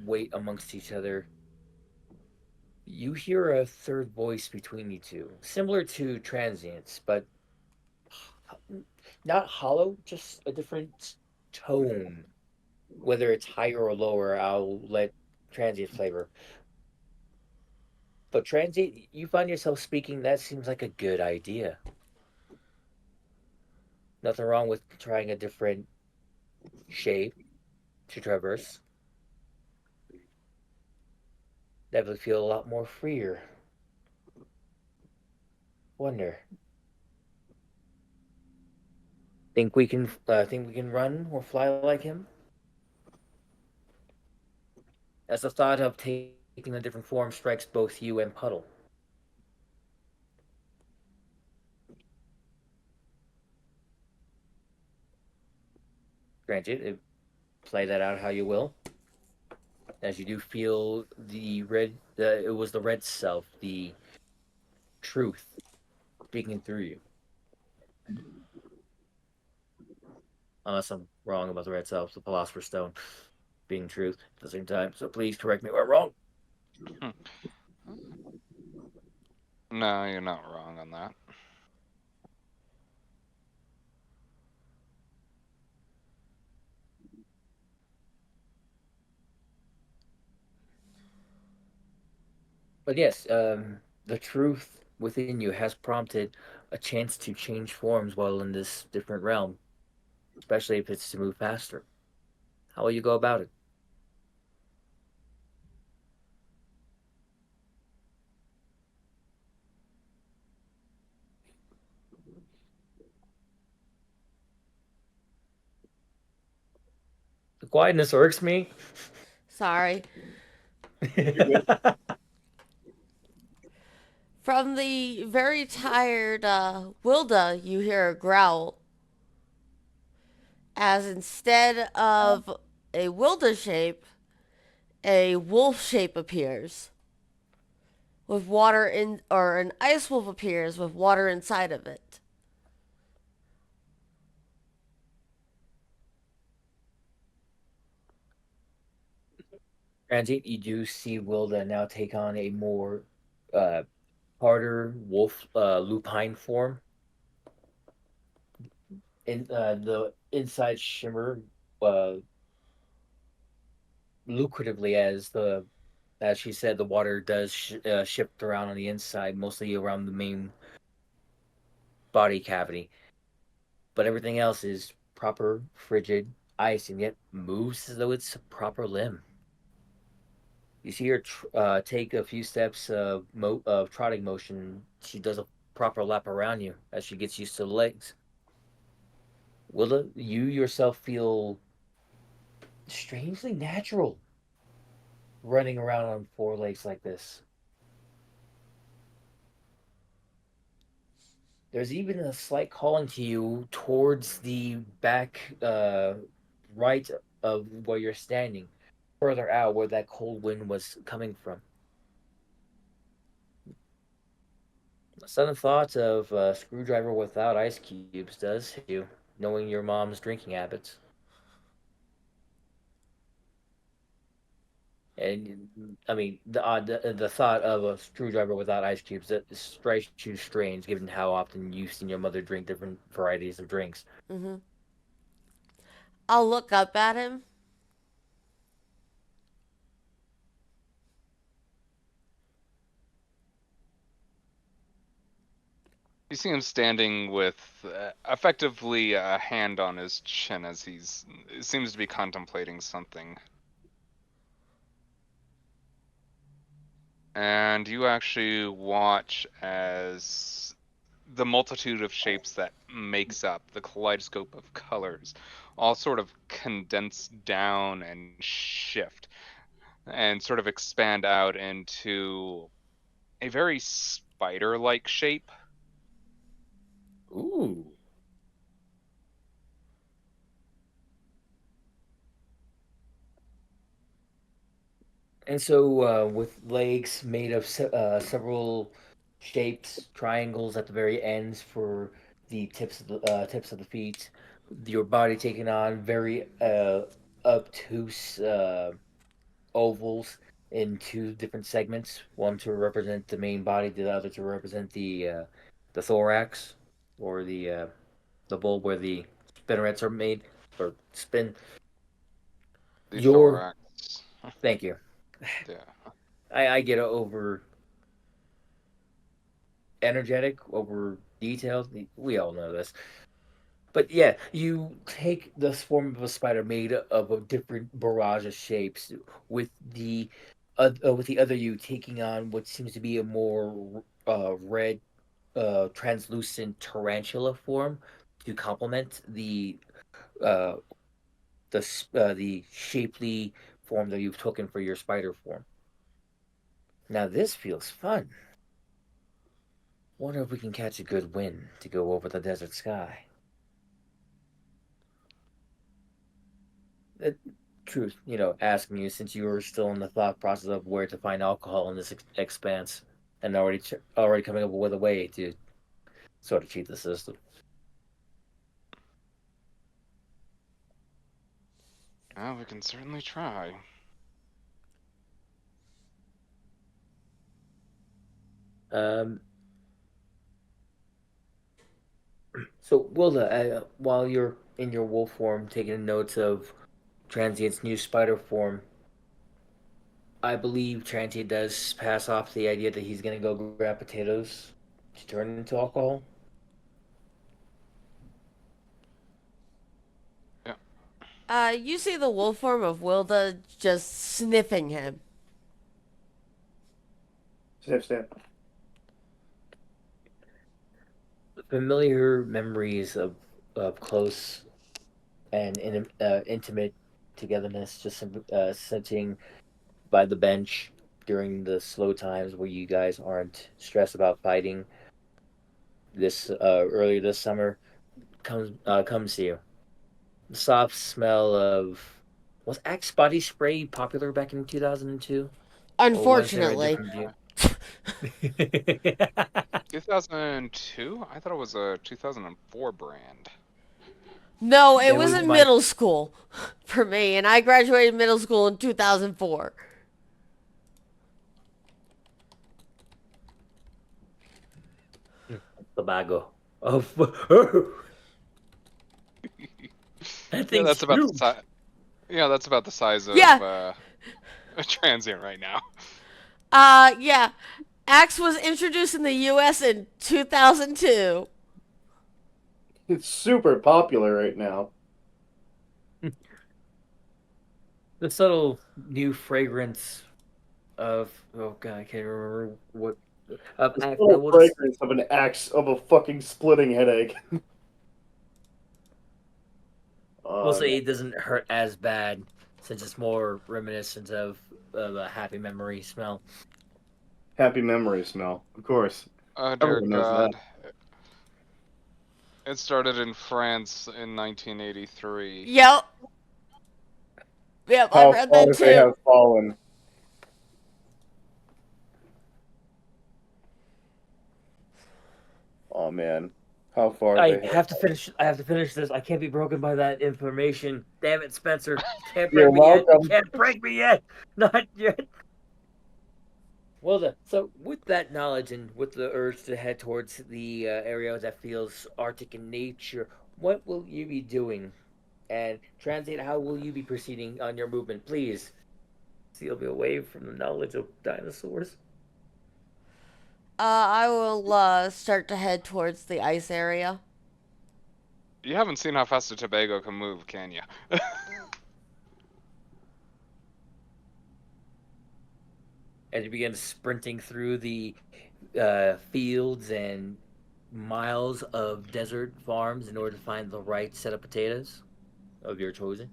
[SPEAKER 1] wait amongst each other, you hear a third voice between you two, similar to Transient's, but not hollow, just a different tone. Whether it's higher or lower, I'll let Transient flavor. But Transient, you find yourself speaking, that seems like a good idea. Nothing wrong with trying a different shape to traverse. Definitely feel a lot more freer. Wonder. Think we can run or fly like him? As the thought of taking a different form strikes both you and Puddle. Granted, play that out how you will. As you do feel the red, it was the red self, the truth, speaking through you. Unless I'm wrong about the red self, the Philosopher's Stone being truth at the same time. So please correct me where I'm wrong.
[SPEAKER 4] No, you're not wrong on that.
[SPEAKER 1] But yes, the truth within you has prompted a chance to change forms while in this different realm, especially if it's to move faster. How will you go about it? quietness irks me.
[SPEAKER 2] Sorry. From the very tired Wilda, you hear a growl. As instead of a Wilda shape, a wolf shape appears. With water in, or an ice wolf appears with water inside of it.
[SPEAKER 1] Transient, you do see Wilda now take on a more harder wolf lupine form. In the inside shimmer lucratively as she said, the water does shift around on the inside, mostly around the main body cavity. But everything else is proper frigid ice, and yet moves as though it's a proper limb. You see her take a few steps of trotting motion. She does a proper lap around you as she gets used to the legs. Willa, you yourself feel strangely natural running around on four legs like this. There's even a slight calling to you towards the back right of where you're standing, further out where that cold wind was coming from. A sudden thought of a screwdriver without ice cubes does hit you, knowing your mom's drinking habits. And I mean, the thought of a screwdriver without ice cubes that strikes you strange, given how often you've seen your mother drink different varieties of drinks.
[SPEAKER 2] Mm-hmm. I'll look up at him.
[SPEAKER 4] You see him standing with effectively a hand on his chin as he seems to be contemplating something. And you actually watch as the multitude of shapes that makes up the kaleidoscope of colors all sort of condense down and shift and sort of expand out into a very spider-like shape.
[SPEAKER 1] Ooh. And so, with legs made of several shapes, triangles at the very ends for the tips of the feet, your body taking on very obtuse ovals in two different segments, one to represent the main body, the other to represent the thorax or the bulb where the spinnerets are made or spin.
[SPEAKER 4] The
[SPEAKER 1] Your
[SPEAKER 4] thorax.
[SPEAKER 1] Thank you.
[SPEAKER 4] Yeah.
[SPEAKER 1] I get over energetic, over detailed. We all know this. But yeah, you take this form of a spider made of a different barrage of shapes, with the other you taking on what seems to be a more red, translucent tarantula form to complement uh, the shapely form that you've taken for your spider form. Now this feels fun. Wonder if we can catch a good wind to go over the desert sky. Truth, asking you since you were still in the thought process of where to find alcohol in this expanse, and already coming up with a way to sort of cheat the system.
[SPEAKER 4] Well, we can certainly try.
[SPEAKER 1] So Wilda, while you're in your wolf form, taking notes of Transient's new spider form, I believe Transient does pass off the idea that he's gonna go grab potatoes to turn into alcohol.
[SPEAKER 2] You see the wolf form of Wilda just sniffing him.
[SPEAKER 3] Sniff, sniff.
[SPEAKER 1] Familiar memories of close and intimate togetherness, just sitting by the bench during the slow times where you guys aren't stressed about fighting. This earlier this summer comes to you. The soft smell of was Axe body spray popular back in 2002? Or was there a
[SPEAKER 2] Unfortunately.
[SPEAKER 1] different view?
[SPEAKER 4] 2002? I thought it was a 2004 brand.
[SPEAKER 2] No, it
[SPEAKER 1] That
[SPEAKER 2] was
[SPEAKER 1] was
[SPEAKER 2] in
[SPEAKER 1] my-
[SPEAKER 2] middle school for me, and I graduated middle school in 2004.
[SPEAKER 1] Tobago. Oh, that
[SPEAKER 4] Yeah,
[SPEAKER 1] thing's
[SPEAKER 4] that's about the
[SPEAKER 1] huge.
[SPEAKER 4] size. Yeah, that's about the size of
[SPEAKER 2] Yeah.
[SPEAKER 4] a transient right now.
[SPEAKER 2] Yeah. Axe was introduced in the US in 2002.
[SPEAKER 3] It's super popular right now.
[SPEAKER 1] The subtle new fragrance of God, I can't remember what of
[SPEAKER 3] The
[SPEAKER 1] Axe.
[SPEAKER 3] little
[SPEAKER 1] We'll just-
[SPEAKER 3] fragrance of an axe of a fucking splitting headache.
[SPEAKER 1] We'll say it doesn't hurt as bad since it's more reminiscent of a happy memory smell.
[SPEAKER 3] Happy memory smell, of course.
[SPEAKER 4] Oh dear
[SPEAKER 3] Everyone knows
[SPEAKER 4] God. It started in France in 1983.
[SPEAKER 2] Yep. Yep, I
[SPEAKER 3] How
[SPEAKER 2] read
[SPEAKER 3] far
[SPEAKER 2] that
[SPEAKER 3] they
[SPEAKER 2] too.
[SPEAKER 3] have fallen. Oh man, how far
[SPEAKER 1] I
[SPEAKER 3] they
[SPEAKER 1] have to finish. I have to finish this. I can't be broken by that information. Damn it, Spencer! Can't
[SPEAKER 3] You're
[SPEAKER 1] break me yet.
[SPEAKER 3] welcome.
[SPEAKER 1] You can't break me yet. Not yet. Well done. So, with that knowledge and with the urge to head towards the area that feels arctic in nature, what will you be doing? And translate, how will you be proceeding on your movement? Please seal me away from the knowledge of dinosaurs.
[SPEAKER 2] I will start to head towards the ice area.
[SPEAKER 4] You haven't seen how fast a Tobago can move, can you?
[SPEAKER 1] As you begin sprinting through the fields and miles of desert farms in order to find the right set of potatoes of your choosing.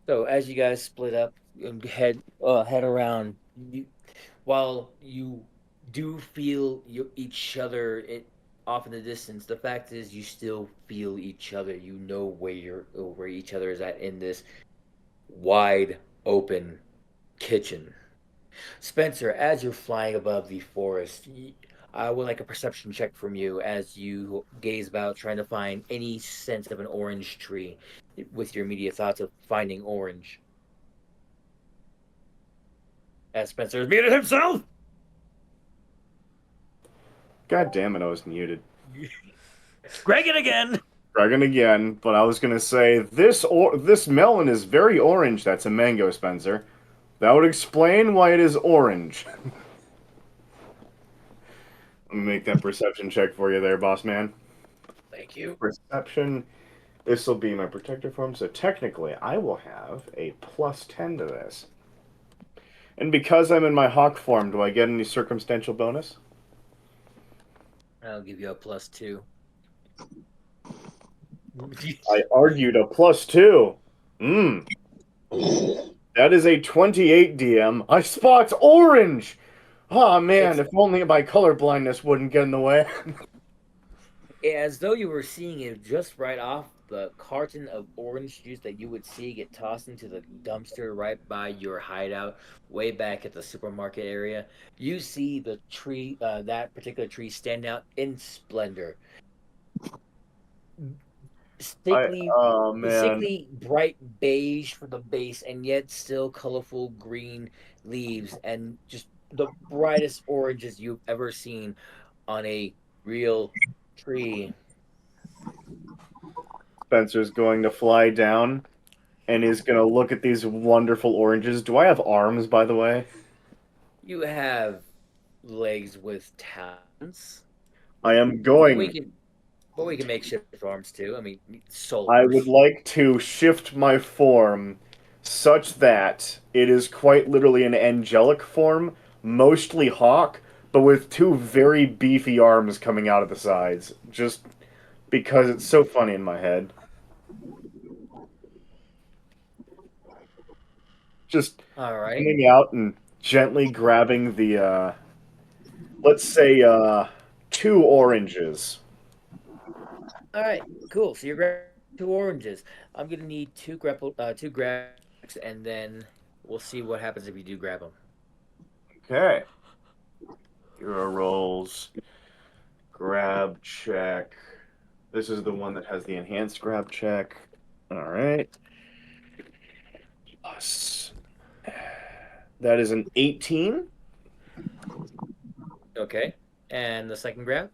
[SPEAKER 1] So as you guys split up and head around, while you do feel each other off in the distance, the fact is you still feel each other. You know where each other is at in this wide open kitchen. Spencer, as you're flying above the forest, I would like a perception check from you as you gaze about, trying to find any sense of an orange tree with your immediate thoughts of finding orange. As Spencer has muted himself!
[SPEAKER 3] God damn it, I was muted.
[SPEAKER 1] Greg it again!
[SPEAKER 3] Dragon again, but I was gonna say this melon is very orange. That's a mango, Spencer. That would explain why it is orange. Let me make that perception check for you there, boss man.
[SPEAKER 1] Thank you.
[SPEAKER 3] Perception. This will be my protector form, so technically I will have a +10 to this. And because I'm in my hawk form, do I get any circumstantial bonus?
[SPEAKER 1] I'll give you a +2.
[SPEAKER 3] I argued a +2. That is a 28, DM. I spot orange! Ah, man, if only my colorblindness wouldn't get in the way.
[SPEAKER 1] As though you were seeing it just right off the carton of orange juice that you would see get tossed into the dumpster right by your hideout way back at the supermarket area. You see the tree, that particular tree, stand out in splendor. Sickly,
[SPEAKER 3] Oh, man.
[SPEAKER 1] sickly bright beige for the base, and yet still colorful green leaves, and just the brightest oranges you've ever seen on a real tree.
[SPEAKER 3] Spencer's going to fly down and is going to look at these wonderful oranges. Do I have arms, by the way?
[SPEAKER 1] You have legs with talons.
[SPEAKER 3] I am
[SPEAKER 1] We
[SPEAKER 3] going.
[SPEAKER 1] can, but we can make shift arms too. I mean, souls.
[SPEAKER 3] I would like to shift my form such that it is quite literally an angelic form, mostly hawk, but with two very beefy arms coming out of the sides, just because it's so funny in my head. Just
[SPEAKER 1] All right.
[SPEAKER 3] coming out and gently grabbing the, let's say, two oranges.
[SPEAKER 1] All right. Cool. So you're grabbing 2 oranges. I'm gonna need two grabs, and then we'll see what happens if you do grab them.
[SPEAKER 3] Okay. Hero rolls. Grab check. This is the one that has the enhanced grab check. All right. Plus. That is an 18.
[SPEAKER 1] Okay. And the second grab.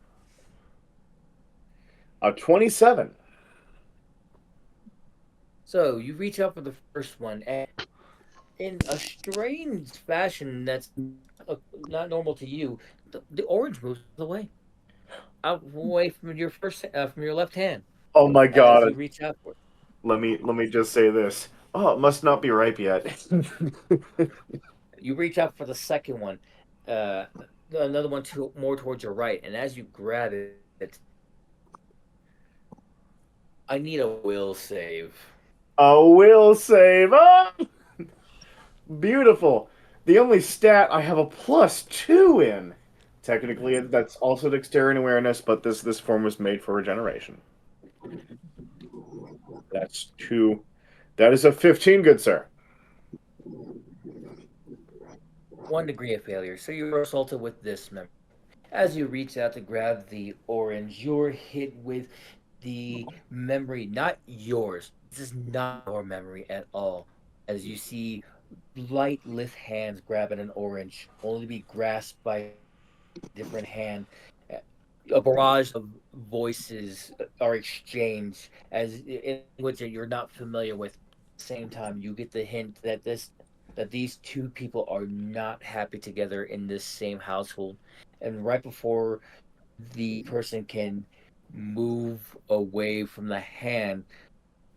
[SPEAKER 3] A 27.
[SPEAKER 1] So you reach out for the first one, and in a strange fashion that's not normal to you, the orange moves away, away from from your left hand
[SPEAKER 3] Oh my
[SPEAKER 1] as
[SPEAKER 3] god.
[SPEAKER 1] you reach out for it.
[SPEAKER 3] Let me just say this. Oh, it must not be ripe yet.
[SPEAKER 1] You reach out for the second one, uh, another one more towards your right, and as you grab it, I need a will save.
[SPEAKER 3] A will save. Oh! Beautiful. The only stat I have a +2 in. Technically, that's also dexterity and awareness, but this form was made for regeneration. That's 2. That is a 15, good sir.
[SPEAKER 1] 1 degree of failure. So you're assaulted with this memory. As you reach out to grab the orange, you're hit with the memory, not yours. This is not your memory at all. As you see light, lithe hands grabbing an orange, only to be grasped by a different hand. A barrage of voices are exchanged as in language that you're not familiar with. At the same time, you get the hint that these two people are not happy together in this same household. And right before the person can move away from the hand,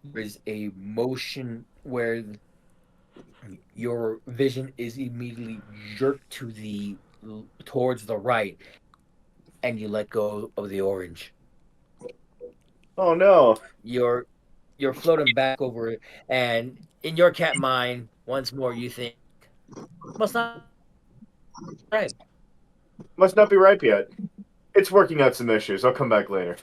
[SPEAKER 1] there is a motion where your vision is immediately jerked towards the right, and you let go of the orange.
[SPEAKER 3] Oh no.
[SPEAKER 1] You're floating back over it, and in your cat mind, once more you think, must not right.
[SPEAKER 3] Must not be ripe yet. It's working out some issues. I'll come back later.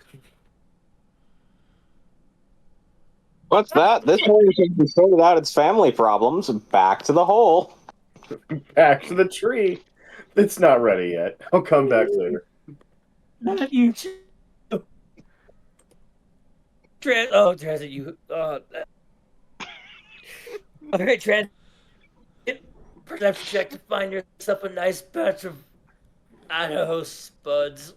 [SPEAKER 8] What's that? This orange has sorted out its family problems. Back to the hole.
[SPEAKER 3] Back to the tree. It's not ready yet. I'll come back later.
[SPEAKER 1] Not you. Transit, you. All right, Transit. Perception check to find yourself a nice batch of Idaho spuds.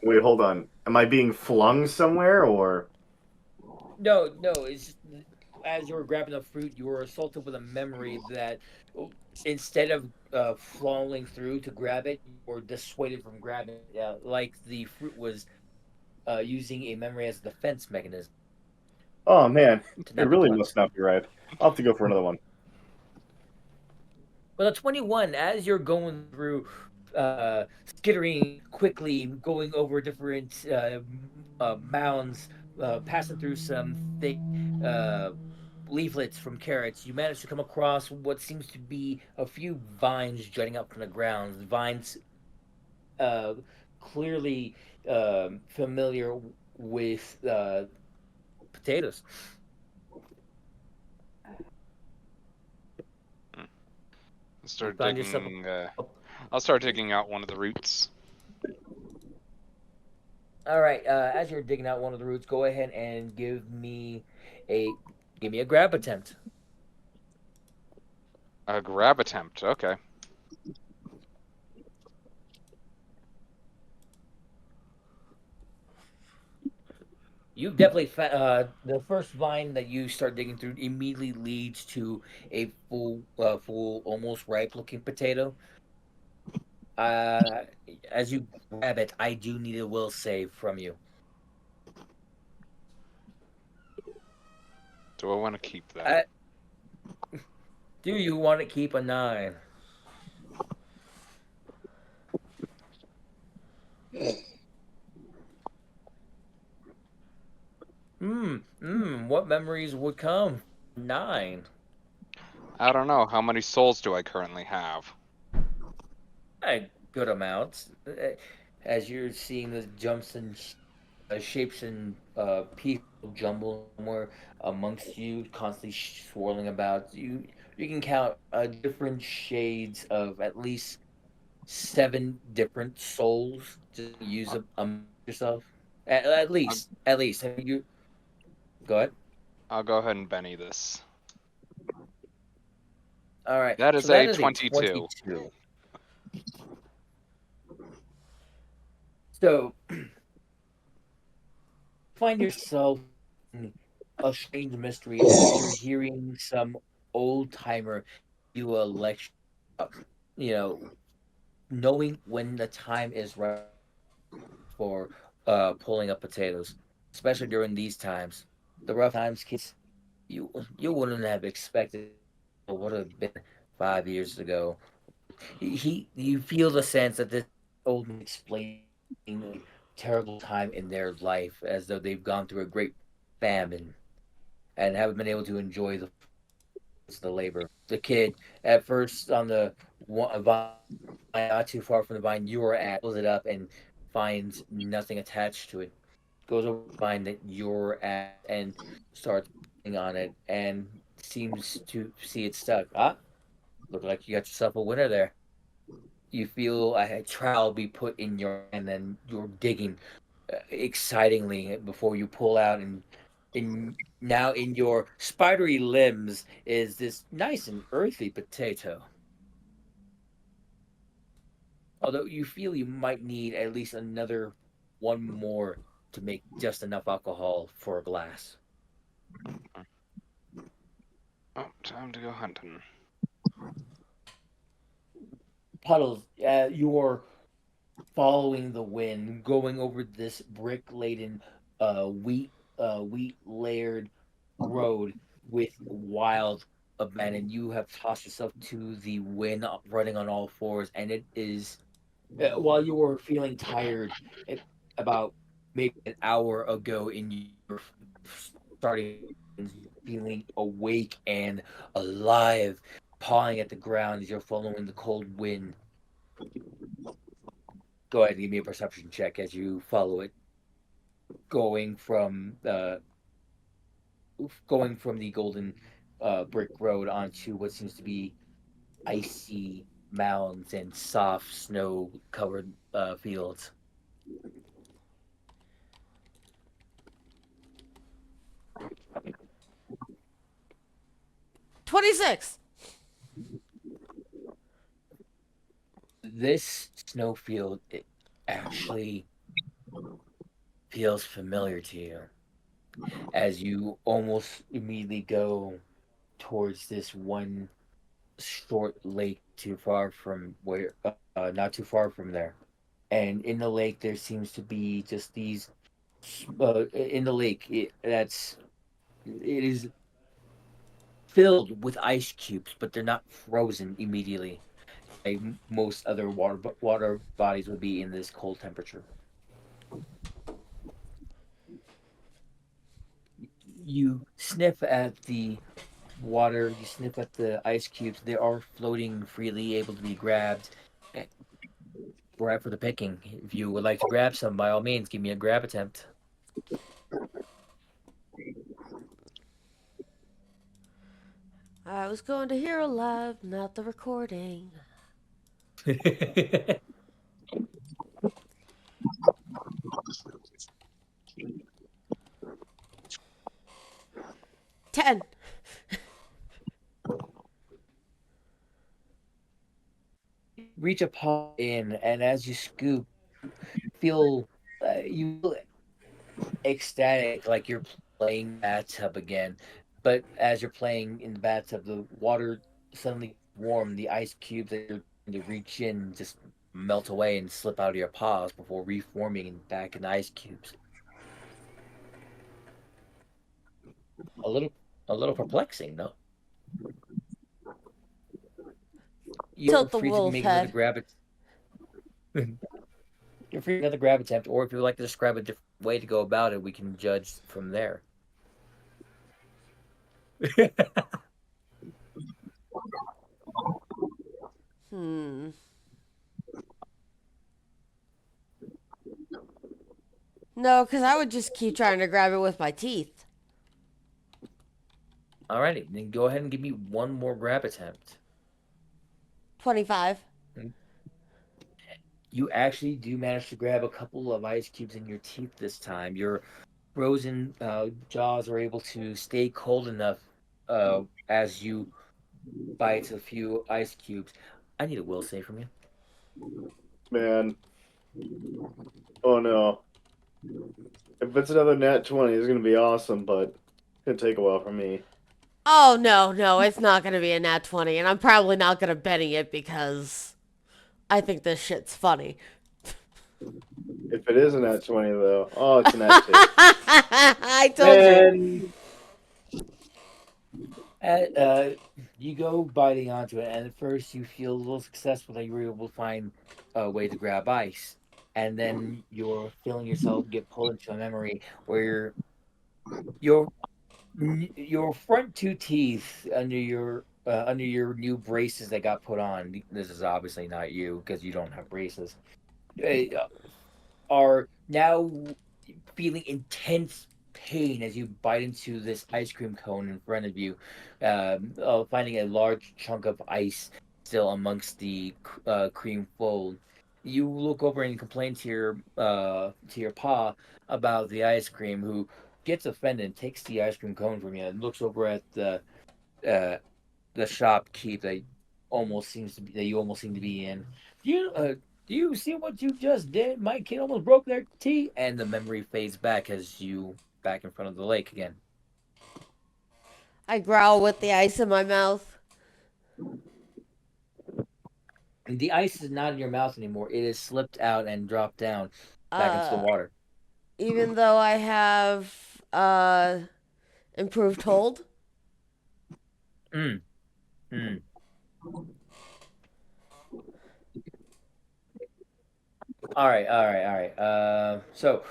[SPEAKER 3] Wait, hold on. Am I being flung somewhere, or?
[SPEAKER 1] No, it's just, as you were grabbing the fruit, you were assaulted with a memory that instead of falling through to grab it, you were dissuaded from grabbing it, like the fruit was using a memory as a defense mechanism.
[SPEAKER 3] Oh man,
[SPEAKER 1] To
[SPEAKER 3] it
[SPEAKER 1] not be
[SPEAKER 3] really
[SPEAKER 1] plucked.
[SPEAKER 3] must not be ripe. I'll have to go for another one.
[SPEAKER 1] But at 21, as you're going through, skittering quickly, going over different mounds, passing through some thick leaflets from carrots, you manage to come across what seems to be a few vines jutting up from the ground. Vines uh, clearly familiar with potatoes.
[SPEAKER 4] Start
[SPEAKER 1] Find yourself
[SPEAKER 4] digging. I'll start digging out one of the roots.
[SPEAKER 1] All right. As you're digging out one of the roots, go ahead and a grab attempt.
[SPEAKER 4] A grab attempt. Okay.
[SPEAKER 1] You definitely the first vine that you start digging through immediately leads to a full, almost ripe-looking potato. Uh, as you grab it, I do need a will save from you.
[SPEAKER 4] Do I want to keep that?
[SPEAKER 1] Do you want to keep a 9? What memories would come? 9.
[SPEAKER 4] I don't know. How many souls do I currently have?
[SPEAKER 1] A good amount. As you're seeing the jumps and shapes and people jumble somewhere amongst you, constantly swirling about. You can count different shades of at least 7 different souls to use yourself. At
[SPEAKER 4] I'll,
[SPEAKER 1] least, at least. Have you go ahead.
[SPEAKER 4] I'll go ahead and Benny this.
[SPEAKER 1] All right.
[SPEAKER 4] That
[SPEAKER 1] So
[SPEAKER 4] is
[SPEAKER 1] that
[SPEAKER 4] a
[SPEAKER 1] is a
[SPEAKER 4] 22.
[SPEAKER 1] 22. So find yourself in a strange mystery as you're hearing some old timer do a lecture. You know, knowing when the time is right for pulling up potatoes, especially during these times. The rough times, kids, you wouldn't have expected what would have been 5 years ago. You feel the sense that this old man explaining a terrible time in their life as though they've gone through a great famine and haven't been able to enjoy the labor. The kid at first on the vine, not too far from the vine you were at, pulls it up and finds nothing attached to it. Goes over to the vine that you're at and starts on it and seems to see it stuck. Look like you got yourself a winner there. You feel a trowel be put in your and then you're digging excitingly before you pull out and now in your spidery limbs is this nice and earthy potato. Although you feel you might need at least another one more to make just enough alcohol for a glass.
[SPEAKER 4] Oh, time to go hunting.
[SPEAKER 1] Puddles, you're following the wind, going over this brick-laden, wheat layered road with wild abandon. You have tossed yourself to the wind, running on all fours, and it is while you were feeling tired, about maybe an hour ago, in your starting feeling awake and alive, pawing at the ground as you're following the cold wind. Go ahead and give me a perception check as you follow it, going from the golden brick road onto what seems to be icy mounds and soft snow covered fields.
[SPEAKER 2] 26.
[SPEAKER 1] This snowfield, it actually feels familiar to you as you almost immediately go towards this one short lake too far from where not too far from there. And in the lake there seems to be just these in the lake it is filled with ice cubes, but they're not frozen immediately like most other water bodies would be in this cold temperature. You sniff at the water, you sniff at the ice cubes. They are floating freely, able to be grabbed. Right for the picking. If you would like to grab some, by all means, give me a grab attempt.
[SPEAKER 2] I was going to hear live, not the recording. 10.
[SPEAKER 1] Reach a paw in, and as you scoop, feel you feel ecstatic, like you're playing bathtub again. But as you're playing in the bathtub, the water suddenly warm. The ice cubes that you're trying to reach in just melt away and slip out of your paws before reforming back in the ice cubes. A little, a little perplexing, though. You're
[SPEAKER 2] Tilt the
[SPEAKER 1] free to
[SPEAKER 2] wolf
[SPEAKER 1] make another
[SPEAKER 2] head.
[SPEAKER 1] grab it. You're free to another grab attempt, or if you would like to describe a different way to go about it, we can judge from there.
[SPEAKER 2] Hmm. No, because I would just keep trying to grab it with my teeth.
[SPEAKER 1] Alrighty, then go ahead and give me one more grab attempt.
[SPEAKER 2] 25.
[SPEAKER 1] You actually do manage to grab a couple of ice cubes in your teeth this time. Your frozen jaws are able to stay cold enough as you bite a few ice cubes. I need a will save from you.
[SPEAKER 3] Man. Oh no. If it's another nat 20, it's gonna be awesome, but it's gonna take a while for me.
[SPEAKER 2] Oh, no, it's not going to be a nat 20, and I'm probably not going to Benny it because I think this shit's funny.
[SPEAKER 3] If it is a nat 20, though, oh, it's a nat 2.
[SPEAKER 2] I told you.
[SPEAKER 3] Man.
[SPEAKER 1] You go biting onto it, and at first you feel a little successful that you were able to find a way to grab ice, and then you're feeling yourself get pulled into a memory where your front two teeth under your new braces that got put on. This is obviously not you because you don't have braces. uh, Are now feeling intense pain as you bite into this ice cream cone in front of you, finding a large chunk of ice still amongst the cream fold. You look over and complain to your pa about the ice cream, who gets offended and takes the ice cream cone from you and looks over at uh, the shopkeep that you almost seem to be in. Do you see what you just did? My kid almost broke their teeth, and the memory fades back as you back in front of the lake again.
[SPEAKER 2] I growl with the ice in my mouth.
[SPEAKER 1] And the ice is not in your mouth anymore. It is slipped out and dropped down back into the water.
[SPEAKER 2] Even though I have improved hold.
[SPEAKER 1] Mm. Mm. All right. So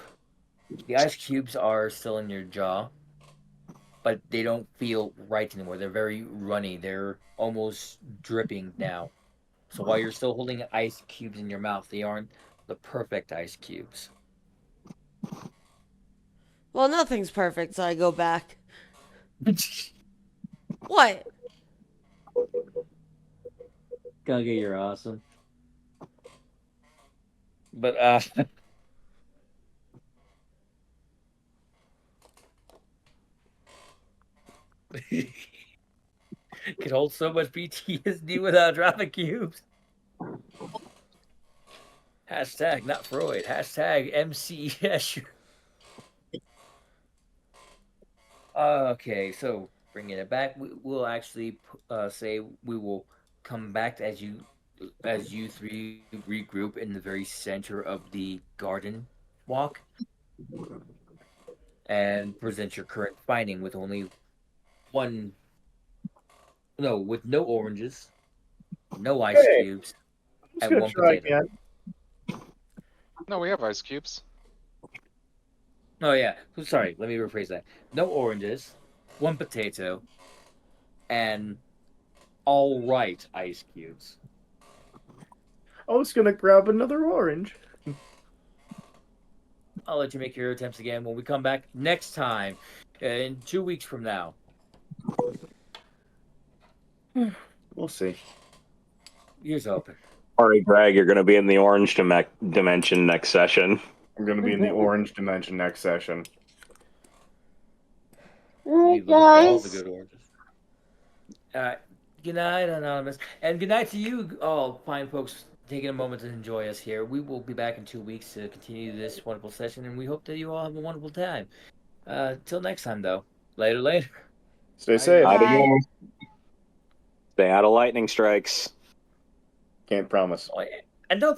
[SPEAKER 1] the ice cubes are still in your jaw, but they don't feel right anymore. They're very runny. They're almost dripping now. So while you're still holding ice cubes in your mouth, they aren't the perfect ice cubes.
[SPEAKER 2] Well, nothing's perfect, so I go back. What?
[SPEAKER 1] Gaga, you're awesome. But can hold so much PTSD without dropping cubes. Hashtag not Freud. Hashtag MCS. Okay, so bringing it back, we'll actually say we will come back as you three regroup in the very center of the garden walk and present your current finding with only one. No, with no oranges, no ice
[SPEAKER 3] Hey,
[SPEAKER 1] cubes,
[SPEAKER 3] I'm just
[SPEAKER 1] and
[SPEAKER 3] gonna
[SPEAKER 1] one
[SPEAKER 3] try
[SPEAKER 1] potato.
[SPEAKER 3] again.
[SPEAKER 4] No, we have ice cubes.
[SPEAKER 1] Oh yeah, sorry. Let me rephrase that. No oranges, one potato, and all right ice cubes.
[SPEAKER 3] I was gonna grab another orange.
[SPEAKER 1] I'll let you make your attempts again when we come back next time, in 2 weeks from now.
[SPEAKER 3] We'll see.
[SPEAKER 1] Here's hoping.
[SPEAKER 5] Sorry, Greg, you're going to be in the orange dimension next session.
[SPEAKER 3] I'm gonna be in the orange dimension next session.
[SPEAKER 7] Alright,
[SPEAKER 1] Leave all the
[SPEAKER 7] guys.
[SPEAKER 1] good oranges. Good night, Anonymous. And good night to you, all fine folks, taking a moment to enjoy us here. We will be back in 2 weeks to continue this wonderful session, and we hope that you all have a wonderful time. Till next time, though. Later.
[SPEAKER 3] Stay
[SPEAKER 1] Bye.
[SPEAKER 3] safe.
[SPEAKER 2] Bye.
[SPEAKER 5] Stay out of lightning strikes.
[SPEAKER 3] Can't promise.
[SPEAKER 1] And don't